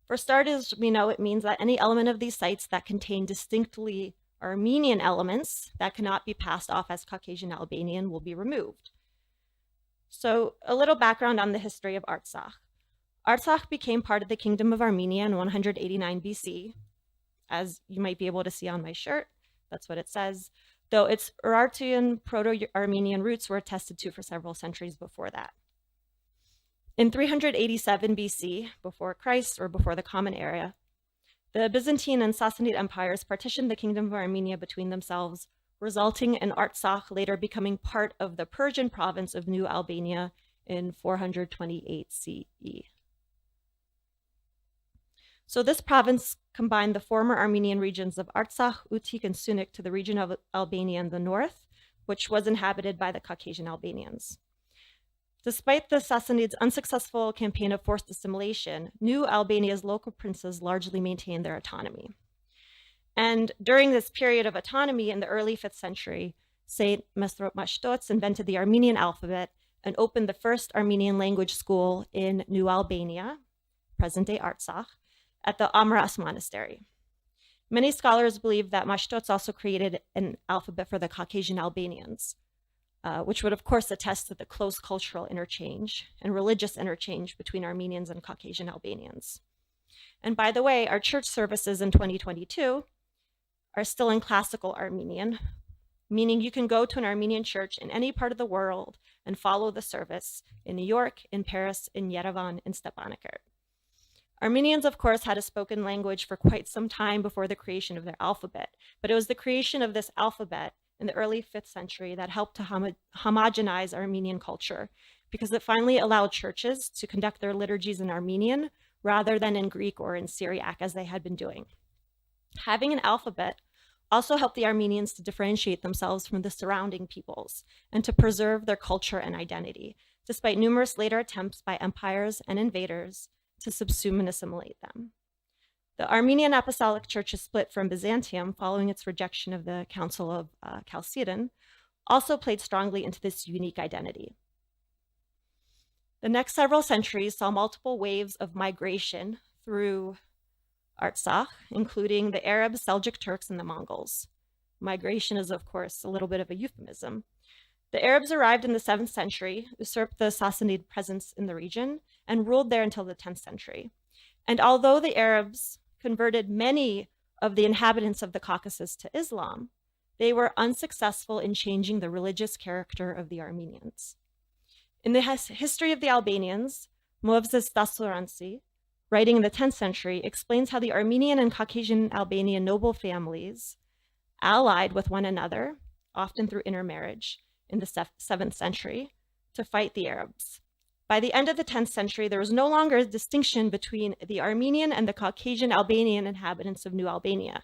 for starters, we know it means that any element of these sites that contain distinctly Armenian elements that cannot be passed off as Caucasian Albanian will be removed. So a little background on the history of Artsakh. Artsakh became part of the Kingdom of Armenia in 189 BC. As you might be able to see on my shirt, that's what it says, though its Urartian Proto-Armenian roots were attested to for several centuries before that. In 387 BC, before Christ or before the Common Era, the Byzantine and Sassanid empires partitioned the Kingdom of Armenia between themselves, resulting in Artsakh later becoming part of the Persian province of New Albania in 428 CE. So this province combined the former Armenian regions of Artsakh, Utik, and Sunik to the region of Albania in the north, which was inhabited by the Caucasian Albanians. Despite the Sassanids' unsuccessful campaign of forced assimilation, New Albania's local princes largely maintained their autonomy. And during this period of autonomy in the early 5th century, Saint Mesrop Mashtots invented the Armenian alphabet and opened the first Armenian language school in New Albania, present-day Artsakh, at the Amras monastery. Many scholars believe that Mashtots also created an alphabet for the Caucasian Albanians, which would of course attest to the close cultural interchange and religious interchange between Armenians and Caucasian Albanians. And by the way, our church services in 2022 are still in classical Armenian, meaning you can go to an Armenian church in any part of the world and follow the service in New York, in Paris, in Yerevan, in Stepanakert. Armenians, of course, had a spoken language for quite some time before the creation of their alphabet, but it was the creation of this alphabet in the early 5th century that helped to homogenize Armenian culture, because it finally allowed churches to conduct their liturgies in Armenian rather than in Greek or in Syriac as they had been doing. Having an alphabet also helped the Armenians to differentiate themselves from the surrounding peoples and to preserve their culture and identity, despite numerous later attempts by empires and invaders to subsume and assimilate them. The Armenian Apostolic Church is split from Byzantium following its rejection of the Council of Chalcedon, also played strongly into this unique identity. The next several centuries saw multiple waves of migration through Artsakh, including the Arabs, Seljuk Turks, and the Mongols. Migration is, of course, a little bit of a euphemism. The Arabs arrived in the 7th century, usurped the Sassanid presence in the region, and ruled there until the 10th century. And although the Arabs converted many of the inhabitants of the Caucasus to Islam, they were unsuccessful in changing the religious character of the Armenians. In the history of the Albanians, Movses Dasoransi, writing in the 10th century, explains how the Armenian and Caucasian Albanian noble families allied with one another, often through intermarriage, in the 7th century, to fight the Arabs. By the end of the 10th century, there was no longer a distinction between the Armenian and the Caucasian Albanian inhabitants of New Albania.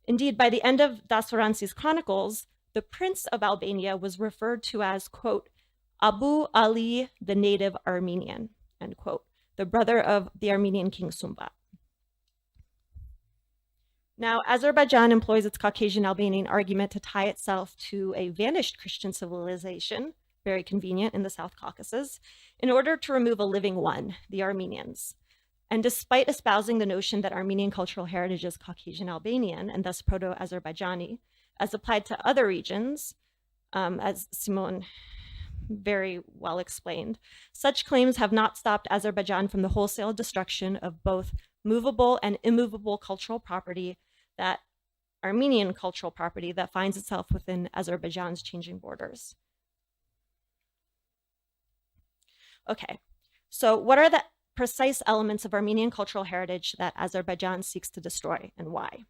Indeed, by the end of Dasoransi's chronicles, the Prince of Albania was referred to as, quote, Abu Ali, the native Armenian, end quote, the brother of the Armenian king Sumbat. Now, Azerbaijan employs its Caucasian Albanian argument to tie itself to a vanished Christian civilization, very convenient in the South Caucasus, in order to remove a living one, the Armenians. And despite espousing the notion that Armenian cultural heritage is Caucasian Albanian and thus Proto-Azerbaijani, as applied to other regions, as Simone very well explained, such claims have not stopped Azerbaijan from the wholesale destruction of both movable and immovable cultural property, that Armenian cultural property that finds itself within Azerbaijan's changing borders. Okay, so what are the precise elements of Armenian cultural heritage that Azerbaijan seeks to destroy, and why?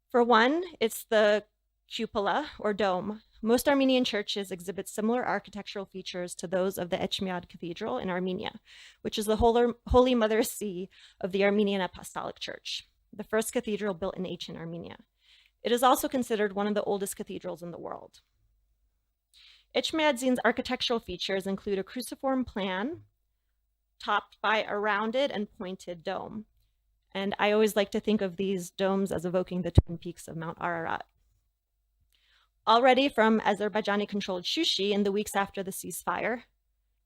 For one, it's the cupola or dome. Most Armenian churches exhibit similar architectural features to those of the Echmiad Cathedral in Armenia, which is the Holy Mother See of the Armenian Apostolic Church, the first cathedral built in ancient Armenia. It is also considered one of the oldest cathedrals in the world. Echmiadzin's architectural features include a cruciform plan topped by a rounded and pointed dome. And I always like to think of these domes as evoking the Twin Peaks of Mount Ararat. Already from Azerbaijani-controlled Shushi in the weeks after the ceasefire,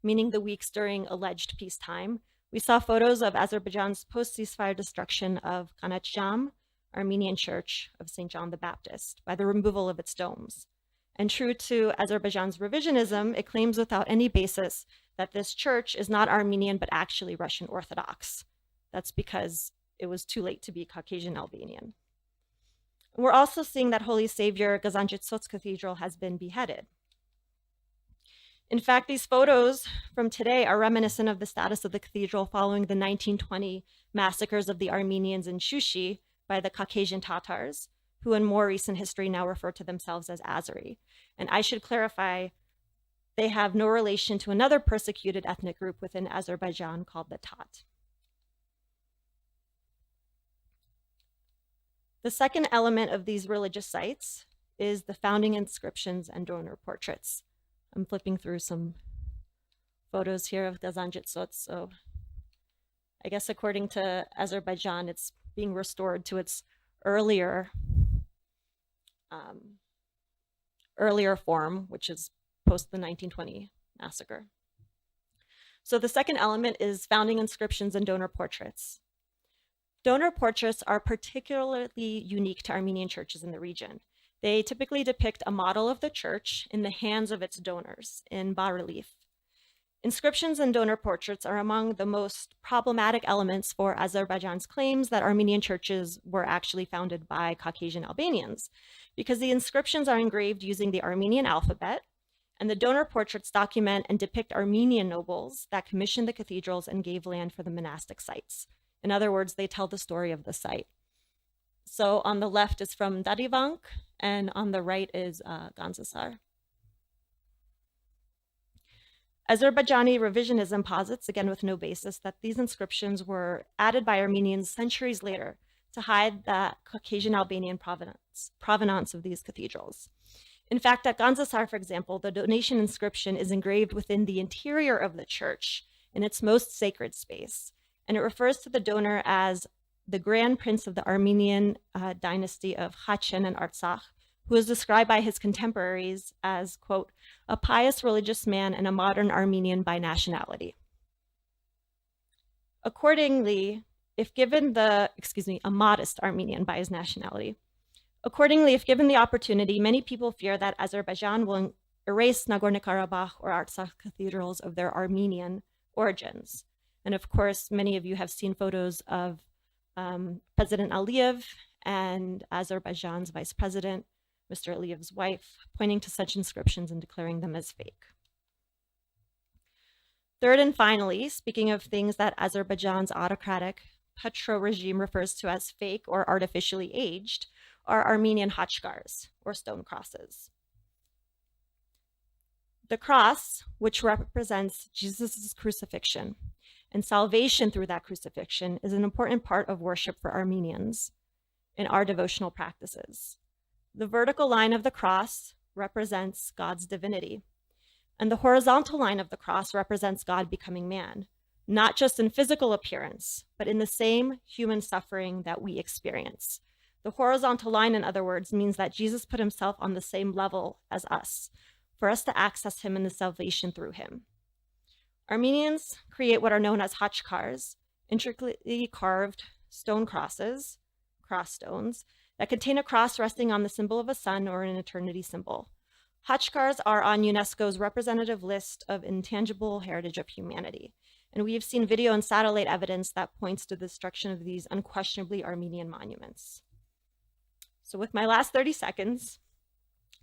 meaning the weeks during alleged peacetime, we saw photos of Azerbaijan's post-ceasefire destruction of Kanatjam, Armenian Church of St. John the Baptist, by the removal of its domes. And true to Azerbaijan's revisionism, it claims without any basis that this church is not Armenian, but actually Russian Orthodox. That's because it was too late to be Caucasian Albanian. We're also seeing that Holy Savior Gaziantep's Cathedral has been beheaded. In fact, these photos from today are reminiscent of the status of the cathedral following the 1920 massacres of the Armenians in Shushi by the Caucasian Tatars, who in more recent history now refer to themselves as Azeri. And I should clarify, they have no relation to another persecuted ethnic group within Azerbaijan called the Tat. The second element of these religious sites is the founding inscriptions and donor portraits. I'm flipping through some photos here of Gaziantep. So I guess according to Azerbaijan, it's being restored to its earlier form, which is post the 1920 massacre. So the second element is founding inscriptions and donor portraits. Donor portraits are particularly unique to Armenian churches in the region. They typically depict a model of the church in the hands of its donors in bas-relief. Inscriptions and donor portraits are among the most problematic elements for Azerbaijan's claims that Armenian churches were actually founded by Caucasian Albanians, because the inscriptions are engraved using the Armenian alphabet, and the donor portraits document and depict Armenian nobles that commissioned the cathedrals and gave land for the monastic sites. In other words, they tell the story of the site. So on the left is from Dadivank, and on the right is Ganzasar. Azerbaijani revisionism posits, again with no basis, that these inscriptions were added by Armenians centuries later to hide the Caucasian Albanian provenance of these cathedrals. In fact, at Ganzasar, for example, the donation inscription is engraved within the interior of the church in its most sacred space, and it refers to the donor as the Grand Prince of the Armenian dynasty of Khachen and Artsakh, who is described by his contemporaries as, quote, a pious religious man and a modern Armenian by nationality. Accordingly, if given the, a modest Armenian by his nationality. Accordingly, if given the opportunity, many people fear that Azerbaijan will erase Nagorno-Karabakh or Artsakh cathedrals of their Armenian origins. And of course, many of you have seen photos of President Aliyev and Azerbaijan's vice president, Mr. Aliyev's wife, pointing to such inscriptions and declaring them as fake. Third and finally, speaking of things that Azerbaijan's autocratic Petro regime refers to as fake or artificially aged, are Armenian hachkars, or stone crosses. The cross, which represents Jesus' crucifixion and salvation through that crucifixion, is an important part of worship for Armenians in our devotional practices. The vertical line of the cross represents God's divinity, and the horizontal line of the cross represents God becoming man, not just in physical appearance, but in the same human suffering that we experience. The horizontal line, in other words, means that Jesus put himself on the same level as us, for us to access him in the salvation through him. Armenians create what are known as hachkars, intricately carved stone crosses, cross stones, that contain a cross resting on the symbol of a sun or an eternity symbol. Hachkars are on UNESCO's representative list of intangible heritage of humanity, and we have seen video and satellite evidence that points to the destruction of these unquestionably Armenian monuments. So with my last 30 seconds,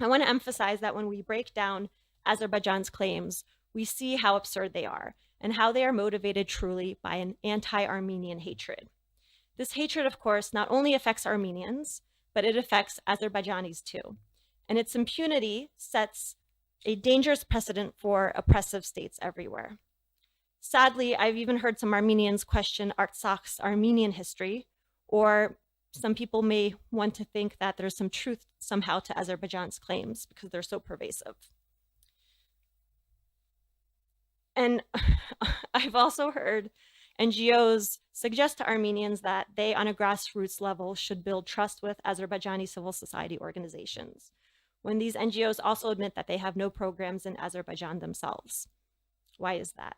I want to emphasize that when we break down Azerbaijan's claims, we see how absurd they are and how they are motivated truly by an anti-Armenian hatred. This hatred, of course, not only affects Armenians, but it affects Azerbaijanis too. And its impunity sets a dangerous precedent for oppressive states everywhere. Sadly, I've even heard some Armenians question Artsakh's Armenian history, or some people may want to think that there's some truth somehow to Azerbaijan's claims because they're so pervasive. And I've also heard NGOs suggest to Armenians that they, on a grassroots level, should build trust with Azerbaijani civil society organizations, when these NGOs also admit that they have no programs in Azerbaijan themselves? Why is that?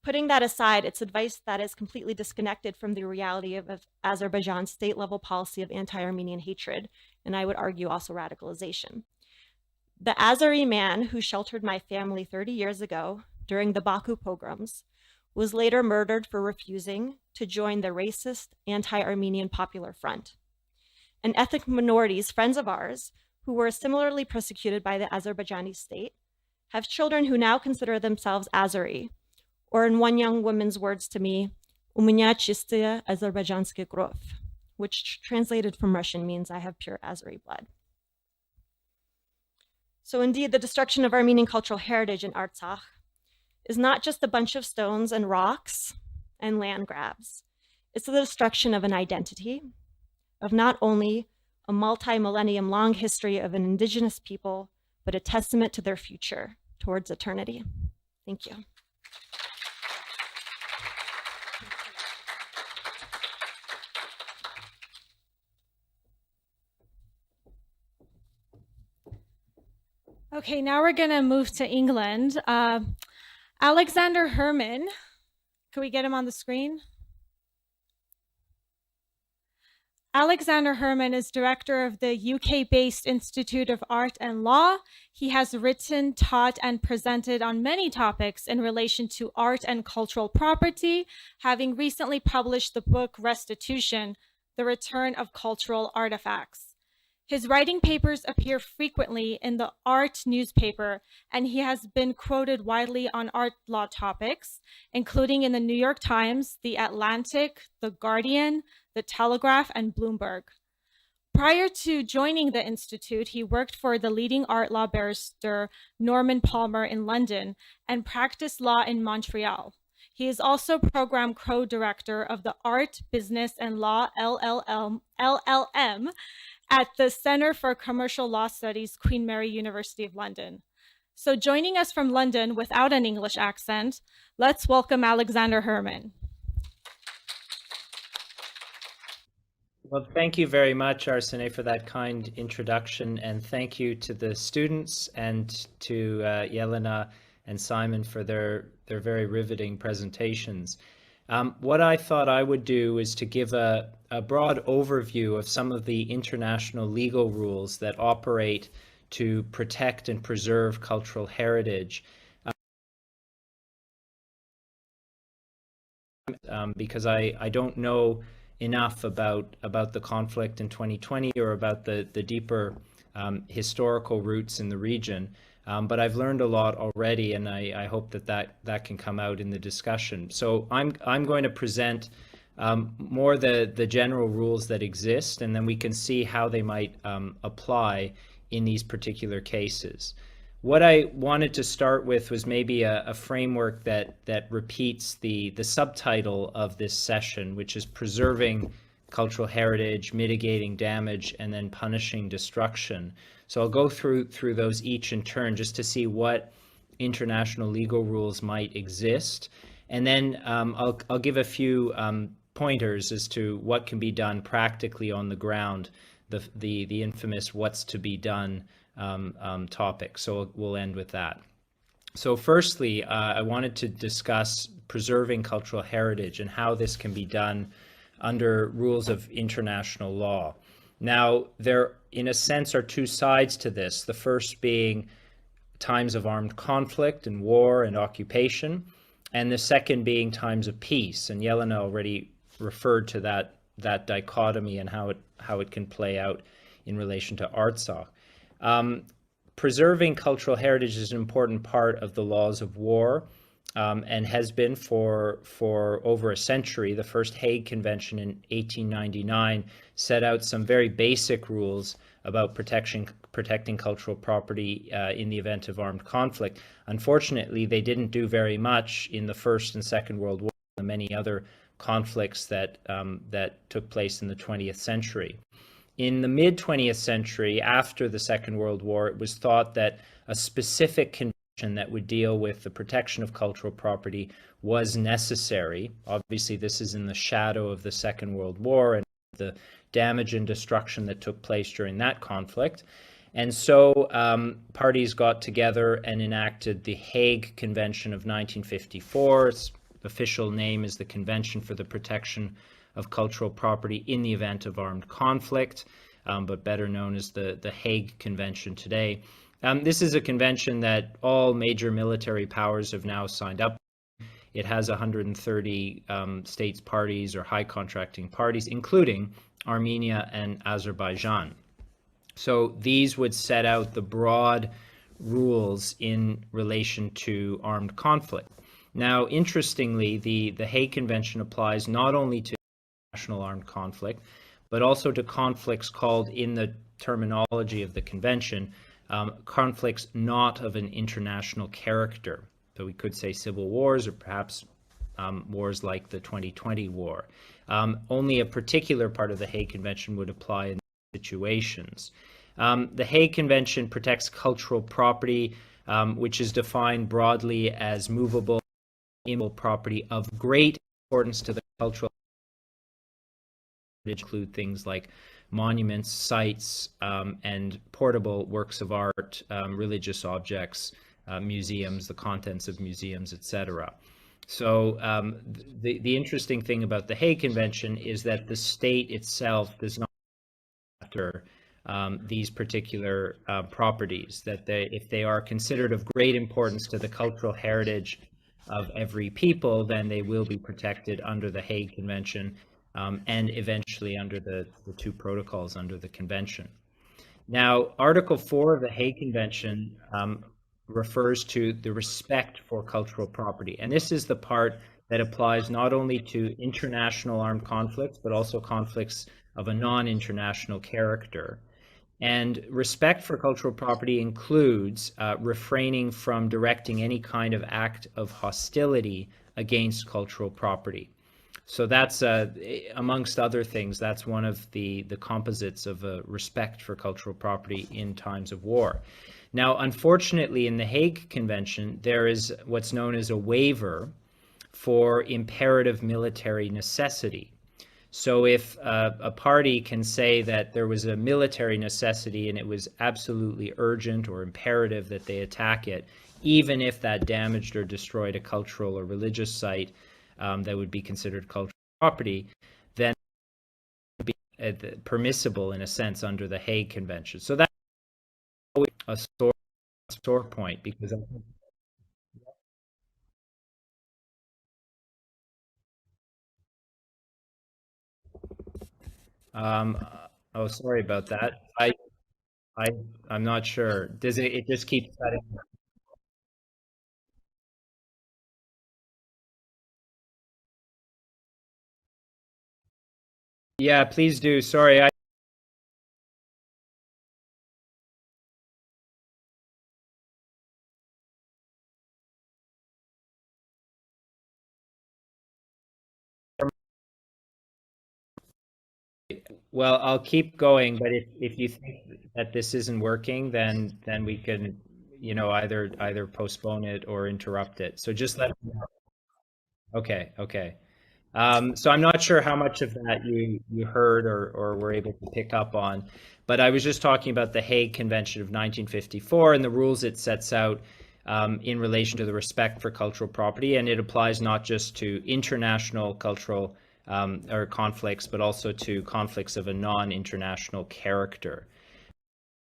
Putting that aside, it's advice that is completely disconnected from the reality of Azerbaijan's state-level policy of anti-Armenian hatred, and I would argue also radicalization. The Azeri man who sheltered my family 30 years ago during the Baku pogroms was later murdered for refusing to join the racist anti-Armenian Popular Front. And ethnic minorities, friends of ours, who were similarly persecuted by the Azerbaijani state, have children who now consider themselves Azeri, or in one young woman's words to me, "У меня чистая азербайджанская кровь," which translated from Russian means "I have pure Azeri blood." So indeed, the destruction of Armenian cultural heritage in Artsakh is not just a bunch of stones and rocks and land grabs. It's the destruction of an identity, of not only a multi-millennium long history of an indigenous people, but a testament to their future towards eternity. Thank you. Okay, now we're going to move to England. Alexander Herman, can we get him on the screen? Alexander Herman is director of the UK-based Institute of Art and Law. He has written, taught, and presented on many topics in relation to art and cultural property, having recently published the book Restitution, The Return of Cultural Artifacts. His writing papers appear frequently in the Art newspaper, and he has been quoted widely on art law topics, including in the New York Times, The Atlantic, The Guardian, The Telegraph, and Bloomberg. Prior to joining the Institute, he worked for the leading art law barrister Norman Palmer in London and practiced law in Montreal. He is also program co-director of the Art, Business, and Law LLM at the Center for Commercial Law Studies, Queen Mary University of London. So joining us from London without an English accent, let's welcome Alexander Herman. Well, thank you very much, Arsine, for that kind introduction, and thank you to the students and to Yelena and Simon for their very riveting presentations. What I thought I would do is to give a broad overview of some of the international legal rules that operate to protect and preserve cultural heritage. Because I don't know enough about the conflict in 2020 or about the deeper historical roots in the region. But I've learned a lot already, and I hope that can come out in the discussion. So I'm going to present more the general rules that exist, and then we can see how they might apply in these particular cases. What I wanted to start with was maybe a framework that repeats the subtitle of this session, which is preserving cultural heritage, mitigating damage, and then punishing destruction. So I'll go through those each in turn just to see what international legal rules might exist. And then I'll give a few pointers as to what can be done practically on the ground, the infamous what's to be done topic. So we'll end with that. So firstly, I wanted to discuss preserving cultural heritage and how this can be done under rules of international law. Now, there, in a sense, are two sides to this. The first being times of armed conflict and war and occupation, and the second being times of peace. And Yelena already referred to that dichotomy and how it can play out in relation to Artsakh. Preserving cultural heritage is an important part of the laws of war, and has been for over a century. The first Hague Convention in 1899 set out some very basic rules about protecting cultural property in the event of armed conflict. Unfortunately, they didn't do very much in the First and Second World War and the many other conflicts that took place in the 20th century. In the mid-20th century, after the Second World War, it was thought that a specific convention that would deal with the protection of cultural property was necessary. Obviously, this is in the shadow of the Second World War and the damage and destruction that took place during that conflict. And so parties got together and enacted the Hague Convention of 1954. Its official name is the Convention for the Protection of Cultural Property in the Event of Armed Conflict, but better known as the Hague Convention today. This is a convention that all major military powers have now signed up. It has 130 states parties or high contracting parties, including Armenia and Azerbaijan. So these would set out the broad rules in relation to armed conflict. Now, interestingly, the Hague Convention applies not only to international armed conflict, but also to conflicts called, in the terminology of the convention, conflicts not of an international character. So we could say civil wars, or perhaps wars like the 2020 war. Only a particular part of the Hague Convention would apply in situations. The Hague Convention protects cultural property, which is defined broadly as movable, immovable property of great importance to the cultural heritage, include things like monuments, sites, and portable works of art, religious objects, museums, the contents of museums, etc. So the interesting thing about the Hague Convention is that the state itself does not after these particular properties, that if they are considered of great importance to the cultural heritage of every people, then they will be protected under the Hague Convention and eventually under the two protocols under the convention. Now, Article 4 of the Hague Convention refers to the respect for cultural property. And this is the part that applies not only to international armed conflicts, but also conflicts of a non-international character. And respect for cultural property includes refraining from directing any kind of act of hostility against cultural property. So that's, amongst other things, that's one of the composites of respect for cultural property in times of war. Now, unfortunately, in the Hague Convention, there is what's known as a waiver for imperative military necessity. So if a party can say that there was a military necessity and it was absolutely urgent or imperative that they attack it, even if that damaged or destroyed a cultural or religious site that would be considered cultural property, then it would be permissible in a sense under the Hague Convention. So that's a sore point, because oh, sorry about that. I'm not sure. Does it just keeps cutting? Yeah, please do. Sorry. Well, I'll keep going, but if you think that this isn't working, then we can, either postpone it or interrupt it. So just let me know. Okay, okay. So I'm not sure how much of that you heard or were able to pick up on, but I was just talking about the Hague Convention of 1954 and the rules it sets out in relation to the respect for cultural property, and it applies not just to international cultural or conflicts, but also to conflicts of a non-international character.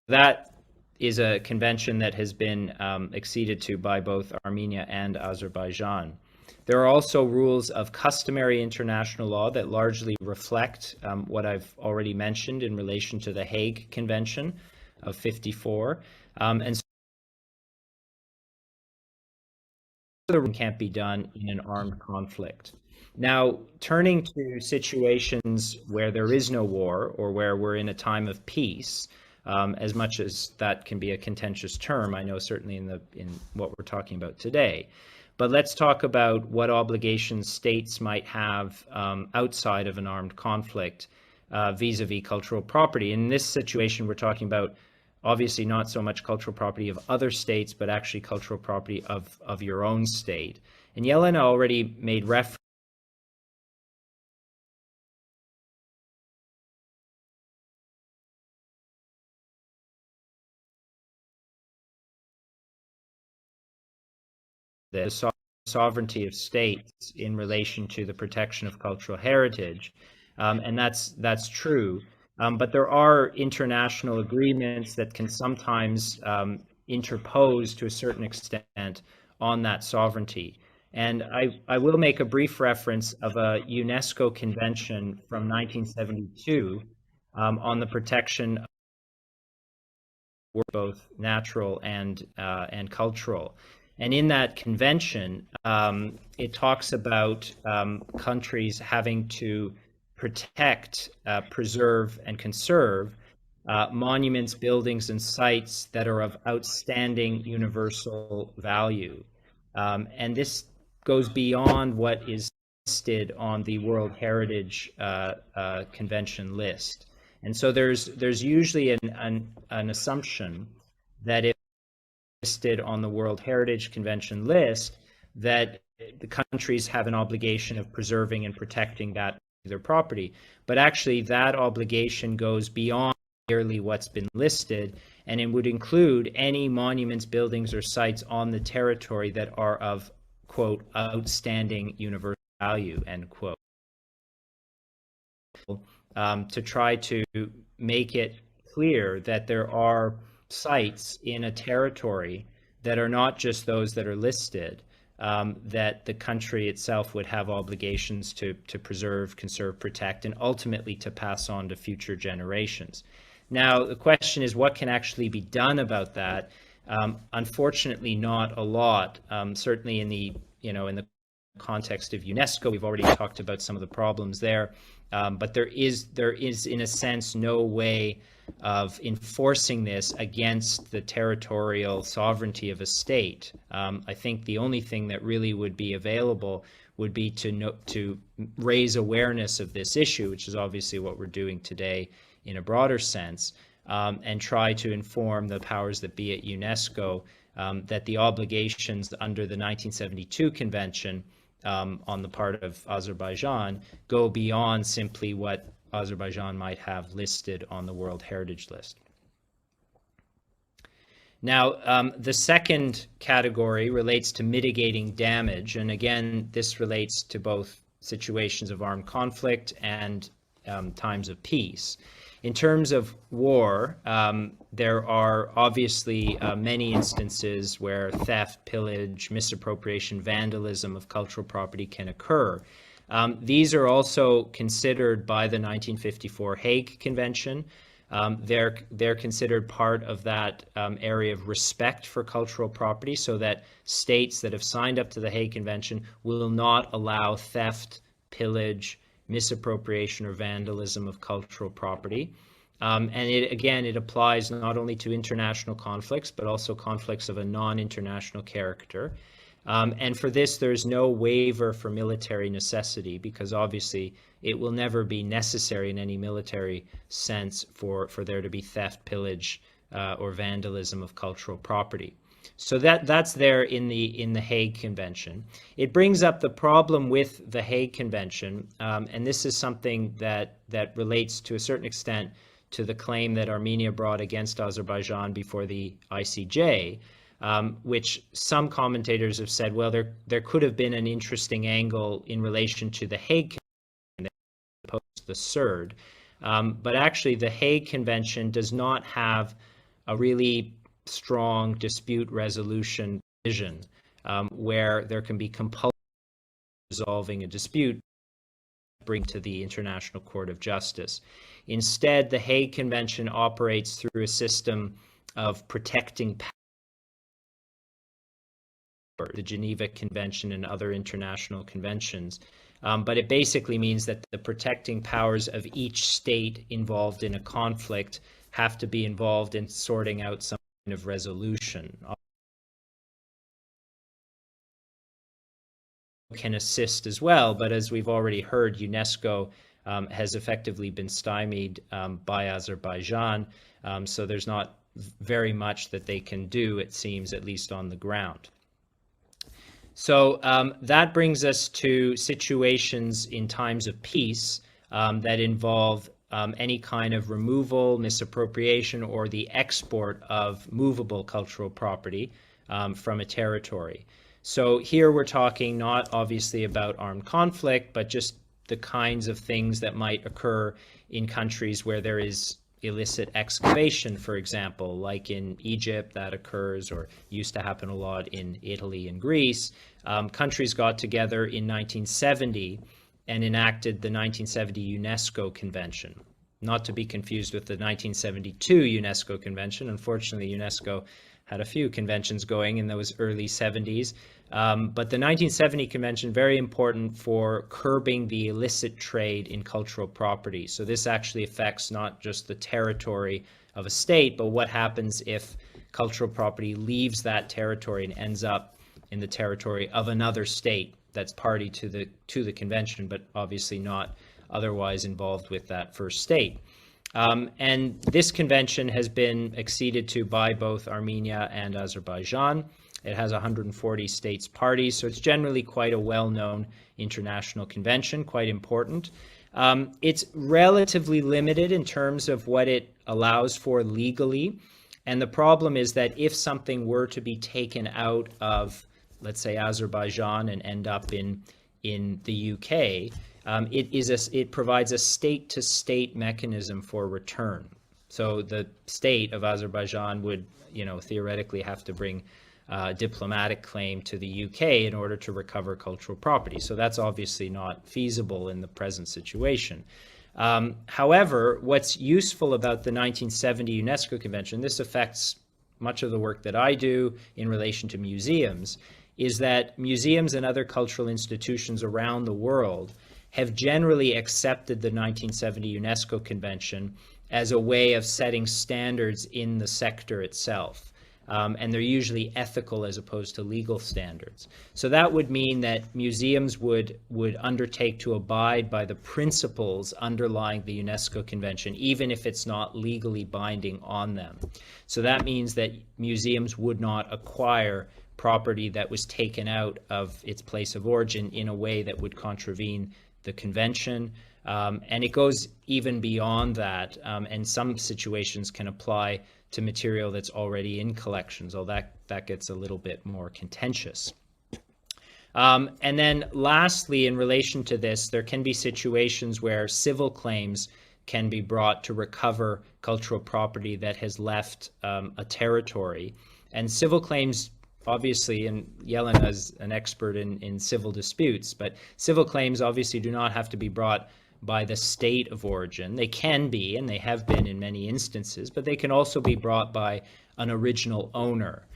That is a convention that has been acceded to by both Armenia and Azerbaijan. There are also rules of customary international law that largely reflect what I've already mentioned in relation to the Hague Convention of 54. And so can't be done in an armed conflict. Now, turning to situations where there is no war or where we're in a time of peace, as much as that can be a contentious term, I know certainly in what we're talking about today. But let's talk about what obligations states might have outside of an armed conflict vis-a-vis cultural property. In this situation, we're talking about obviously not so much cultural property of other states, but actually cultural property of your own state. And Yelena already made reference the sovereignty of states in relation to the protection of cultural heritage, and that's true. But there are international agreements that can sometimes interpose to a certain extent on that sovereignty. And I will make a brief reference of a UNESCO convention from 1972 on the protection of both natural and cultural. And in that convention, it talks about countries having to protect, preserve, and conserve monuments, buildings, and sites that are of outstanding universal value. And this goes beyond what is listed on the World Heritage Convention list. And so there's usually an assumption that if listed on the World Heritage Convention list, that the countries have an obligation of preserving and protecting that their property. But actually that obligation goes beyond merely what's been listed, and it would include any monuments, buildings, or sites on the territory that are of, quote, outstanding universal value, end quote. To try to make it clear that there are sites in a territory that are not just those that are listed, that the country itself would have obligations to preserve, conserve, protect, and ultimately to pass on to future generations. Now, the question is, what can actually be done about that? Unfortunately, not a lot. Certainly in the context of UNESCO, we've already talked about some of the problems there. But there is, in a sense, no way of enforcing this against the territorial sovereignty of a state. I think the only thing that really would be available would be to raise awareness of this issue, which is obviously what we're doing today in a broader sense, and try to inform the powers that be at UNESCO that the obligations under the 1972 Convention on the part of Azerbaijan go beyond simply what Azerbaijan might have listed on the World Heritage List. Now, the second category relates to mitigating damage. And again, this relates to both situations of armed conflict and times of peace. In terms of war, there are obviously many instances where theft, pillage, misappropriation, vandalism of cultural property can occur. These are also considered by the 1954 Hague Convention. They're considered part of that area of respect for cultural property, so that states that have signed up to the Hague Convention will not allow theft, pillage, misappropriation, or vandalism of cultural property. And it applies not only to international conflicts, but also conflicts of a non-international character. And for this, there's no waiver for military necessity, because obviously it will never be necessary in any military sense for there to be theft, pillage, or vandalism of cultural property. So that's there in the Hague Convention. It brings up the problem with the Hague Convention, and this is something that relates to a certain extent to the claim that Armenia brought against Azerbaijan before the ICJ, which some commentators have said, well, there could have been an interesting angle in relation to the Hague Convention opposed to the CERD. But actually, the Hague Convention does not have a really strong dispute resolution provision where there can be compulsory resolving a dispute bring to the International Court of Justice. Instead, the Hague Convention operates through a system of protecting power, the Geneva Convention and other international conventions. But it basically means that the protecting powers of each state involved in a conflict have to be involved in sorting out some kind of resolution. Can assist as well, but as we've already heard, UNESCO has effectively been stymied by Azerbaijan, so there's not very much that they can do, it seems, at least on the ground. So that brings us to situations in times of peace that involve any kind of removal, misappropriation, or the export of movable cultural property from a territory. So here we're talking not obviously about armed conflict, but just the kinds of things that might occur in countries where there is illicit excavation, for example, like in Egypt that occurs, or used to happen a lot in Italy and Greece. Countries got together in 1970 and enacted the 1970 UNESCO Convention, not to be confused with the 1972 UNESCO Convention. Unfortunately, UNESCO had a few conventions going in those early 70s. But the 1970 convention, very important for curbing the illicit trade in cultural property. So this actually affects not just the territory of a state, but what happens if cultural property leaves that territory and ends up in the territory of another state that's party to the convention, but obviously not otherwise involved with that first state. And this convention has been acceded to by both Armenia and Azerbaijan. It has 140 states parties, so it's generally quite a well-known international convention, quite important. It's relatively limited in terms of what it allows for legally. And the problem is that if something were to be taken out of, let's say, Azerbaijan and end up in the UK, it provides a state-to-state mechanism for return. So the state of Azerbaijan would, theoretically have to bring a diplomatic claim to the UK in order to recover cultural property. So that's obviously not feasible in the present situation. However, what's useful about the 1970 UNESCO Convention, this affects much of the work that I do in relation to museums, is that museums and other cultural institutions around the world have generally accepted the 1970 UNESCO Convention as a way of setting standards in the sector itself. And they're usually ethical as opposed to legal standards. So that would mean that museums would undertake to abide by the principles underlying the UNESCO Convention, even if it's not legally binding on them. So that means that museums would not acquire property that was taken out of its place of origin in a way that would contravene the convention. And it goes even beyond that, and some situations can apply to material that's already in collections, although that gets a little bit more contentious. And then lastly, in relation to this, there can be situations where civil claims can be brought to recover cultural property that has left a territory. And civil claims, obviously, and Yelena is an expert in civil disputes, but civil claims obviously do not have to be brought by the state of origin. They can be, and they have been in many instances, but they can also be brought by an original owner.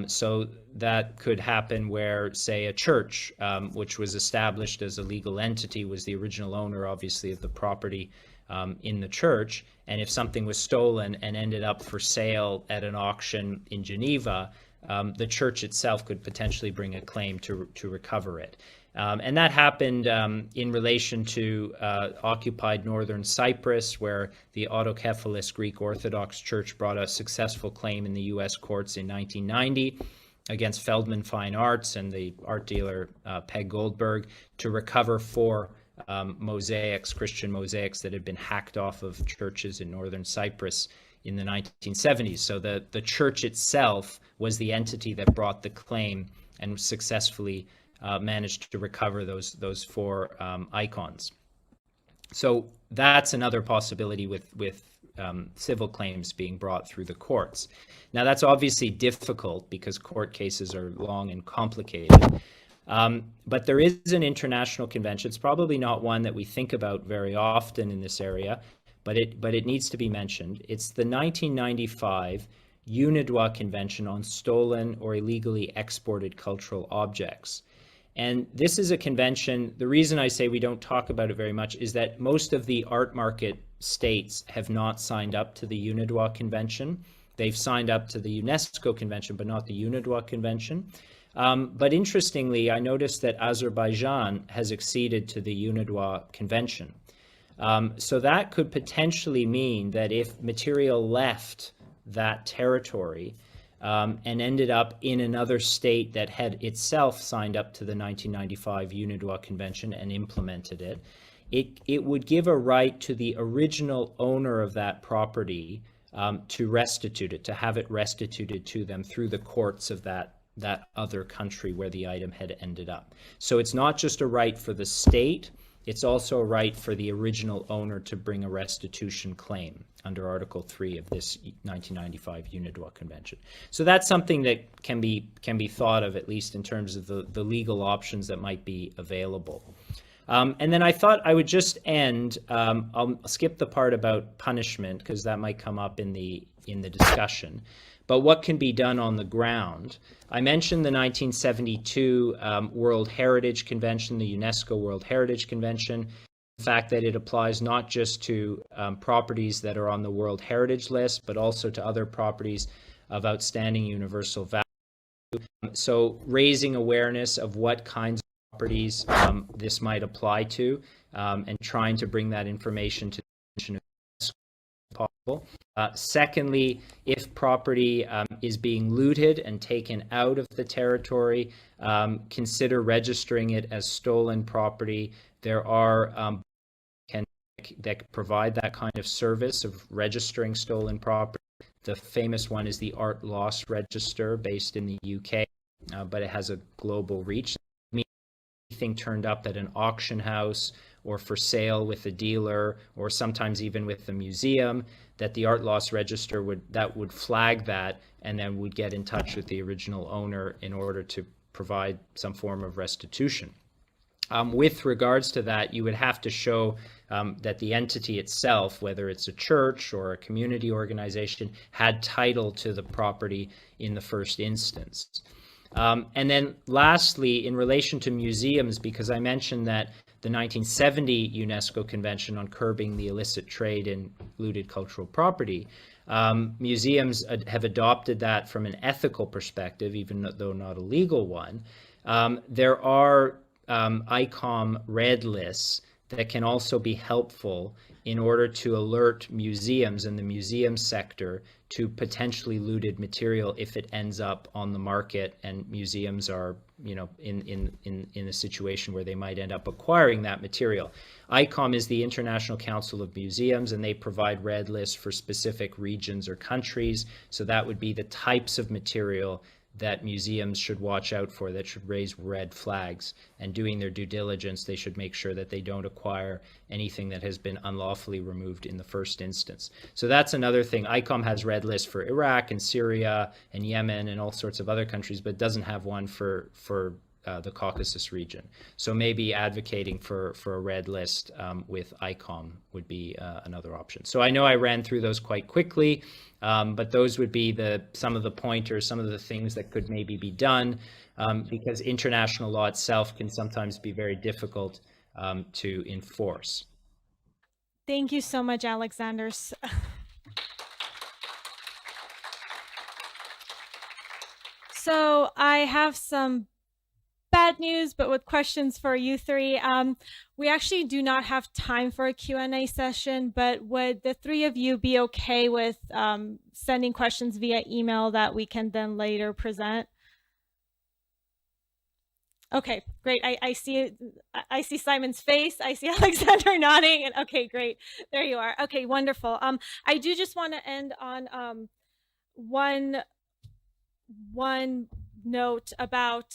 So that could happen where, say, a church, which was established as a legal entity, was the original owner, obviously, of the property in the church. And if something was stolen and ended up for sale at an auction in Geneva, the church itself could potentially bring a claim to recover it. And that happened in relation to occupied northern Cyprus, where the autocephalous Greek Orthodox Church brought a successful claim in the U.S. courts in 1990 against Feldman Fine Arts and the art dealer Peg Goldberg to recover 4 mosaics, Christian mosaics that had been hacked off of churches in northern Cyprus in the 1970s. So the church itself was the entity that brought the claim and successfully managed to recover those 4 icons. So that's another possibility with civil claims being brought through the courts. Now that's obviously difficult because court cases are long and complicated. But there is an international convention. It's probably not one that we think about very often in this area, but it needs to be mentioned. It's the 1995 UNIDWA Convention on Stolen or Illegally Exported Cultural Objects. And this is a convention, the reason I say we don't talk about it very much is that most of the art market states have not signed up to the UNIDWA Convention. They've signed up to the UNESCO Convention, but not the UNIDWA Convention. But interestingly, I noticed that Azerbaijan has acceded to the UNIDWA Convention. So that could potentially mean that if material left that territory and ended up in another state that had itself signed up to the 1995 UNIDWA Convention and implemented it, it would give a right to the original owner of that property to restitute it, to have it restituted to them through the courts of that that other country where the item had ended up. So it's not just a right for the state, it's also a right for the original owner to bring a restitution claim under Article 3 of this 1995 UNIDROIT Convention. So that's something that can be thought of, at least in terms of the legal options that might be available. And then I thought I would just end, I'll skip the part about punishment because that might come up in the discussion, but what can be done on the ground. I mentioned the 1972 World Heritage Convention, the UNESCO World Heritage Convention, the fact that it applies not just to properties that are on the World Heritage List, but also to other properties of outstanding universal value. So raising awareness of what kinds of properties this might apply to, and trying to bring that information to the attention of possible. Secondly, if property is being looted and taken out of the territory, consider registering it as stolen property. There are that provide that kind of service of registering stolen property. The famous one is the Art Loss Register, based in the UK, but it has a global reach. Anything turned up at an auction house or for sale with a dealer, or sometimes even with the museum, that the Art Loss Register would flag that, and then would get in touch with the original owner in order to provide some form of restitution. With regards to that, you would have to show that the entity itself, whether it's a church or a community organization, had title to the property in the first instance. And then lastly, in relation to museums, because I mentioned that the 1970 UNESCO Convention on Curbing the Illicit Trade in Looted Cultural Property, museums have adopted that from an ethical perspective, even though not a legal one. There are ICOM red lists that can also be helpful in order to alert museums and the museum sector to potentially looted material if it ends up on the market and museums are, in a situation where they might end up acquiring that material. ICOM is the International Council of Museums, and they provide red lists for specific regions or countries. So that would be the types of material that museums should watch out for, that should raise red flags. And doing their due diligence, they should make sure that they don't acquire anything that has been unlawfully removed in the first instance. So that's another thing. ICOM has red lists for Iraq and Syria and Yemen and all sorts of other countries, but doesn't have one for the Caucasus region. So maybe advocating for a red list with ICOM would be another option. So I know I ran through those quite quickly, but those would be some of the pointers, some of the things that could maybe be done, because international law itself can sometimes be very difficult to enforce. Thank you so much, Alexander. So I have some bad news, but with questions for you three. We actually do not have time for a Q&A session, but would the three of you be okay with sending questions via email that we can then later present? Okay, great. I see Simon's face. I see Alexander nodding. And okay, great. There you are. Okay, wonderful. I do just want to end on one note about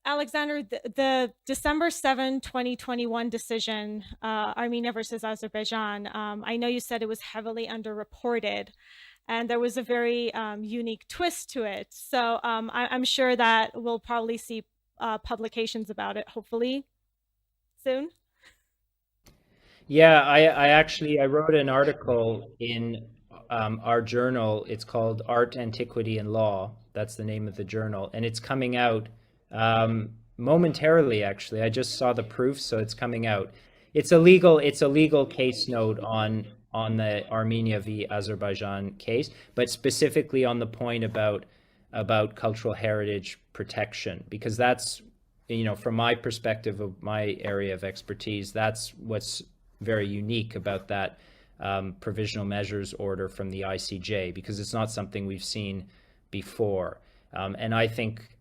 Alexander, the December 7, 2021 decision, Armenia versus Azerbaijan. I know you said it was heavily underreported, and there was a very unique twist to it. So I'm sure that we'll probably see publications about it, hopefully soon. Yeah, I wrote an article in our journal. It's called Art, Antiquity, and Law. That's the name of the journal, and it's coming out momentarily. Actually, I just saw the proof, so it's coming out. It's a legal case note on the Armenia v. Azerbaijan case, but specifically on the point about cultural heritage protection, because that's, from my perspective of my area of expertise, that's what's very unique about that provisional measures order from the ICJ, because it's not something we've seen before. And I think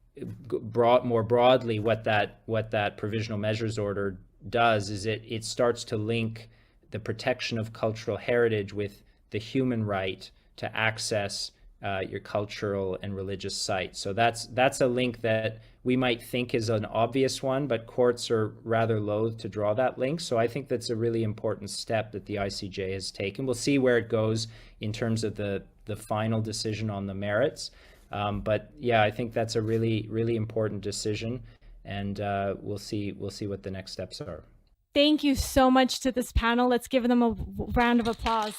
more broadly, what that provisional measures order does is it starts to link the protection of cultural heritage with the human right to access your cultural and religious site. So that's a link that we might think is an obvious one, but courts are rather loath to draw that link. So I think that's a really important step that the ICJ has taken. We'll see where it goes in terms of the final decision on the merits. But yeah, I think that's a really, really important decision, and we'll see what the next steps are. Thank you so much to this panel. Let's give them a round of applause.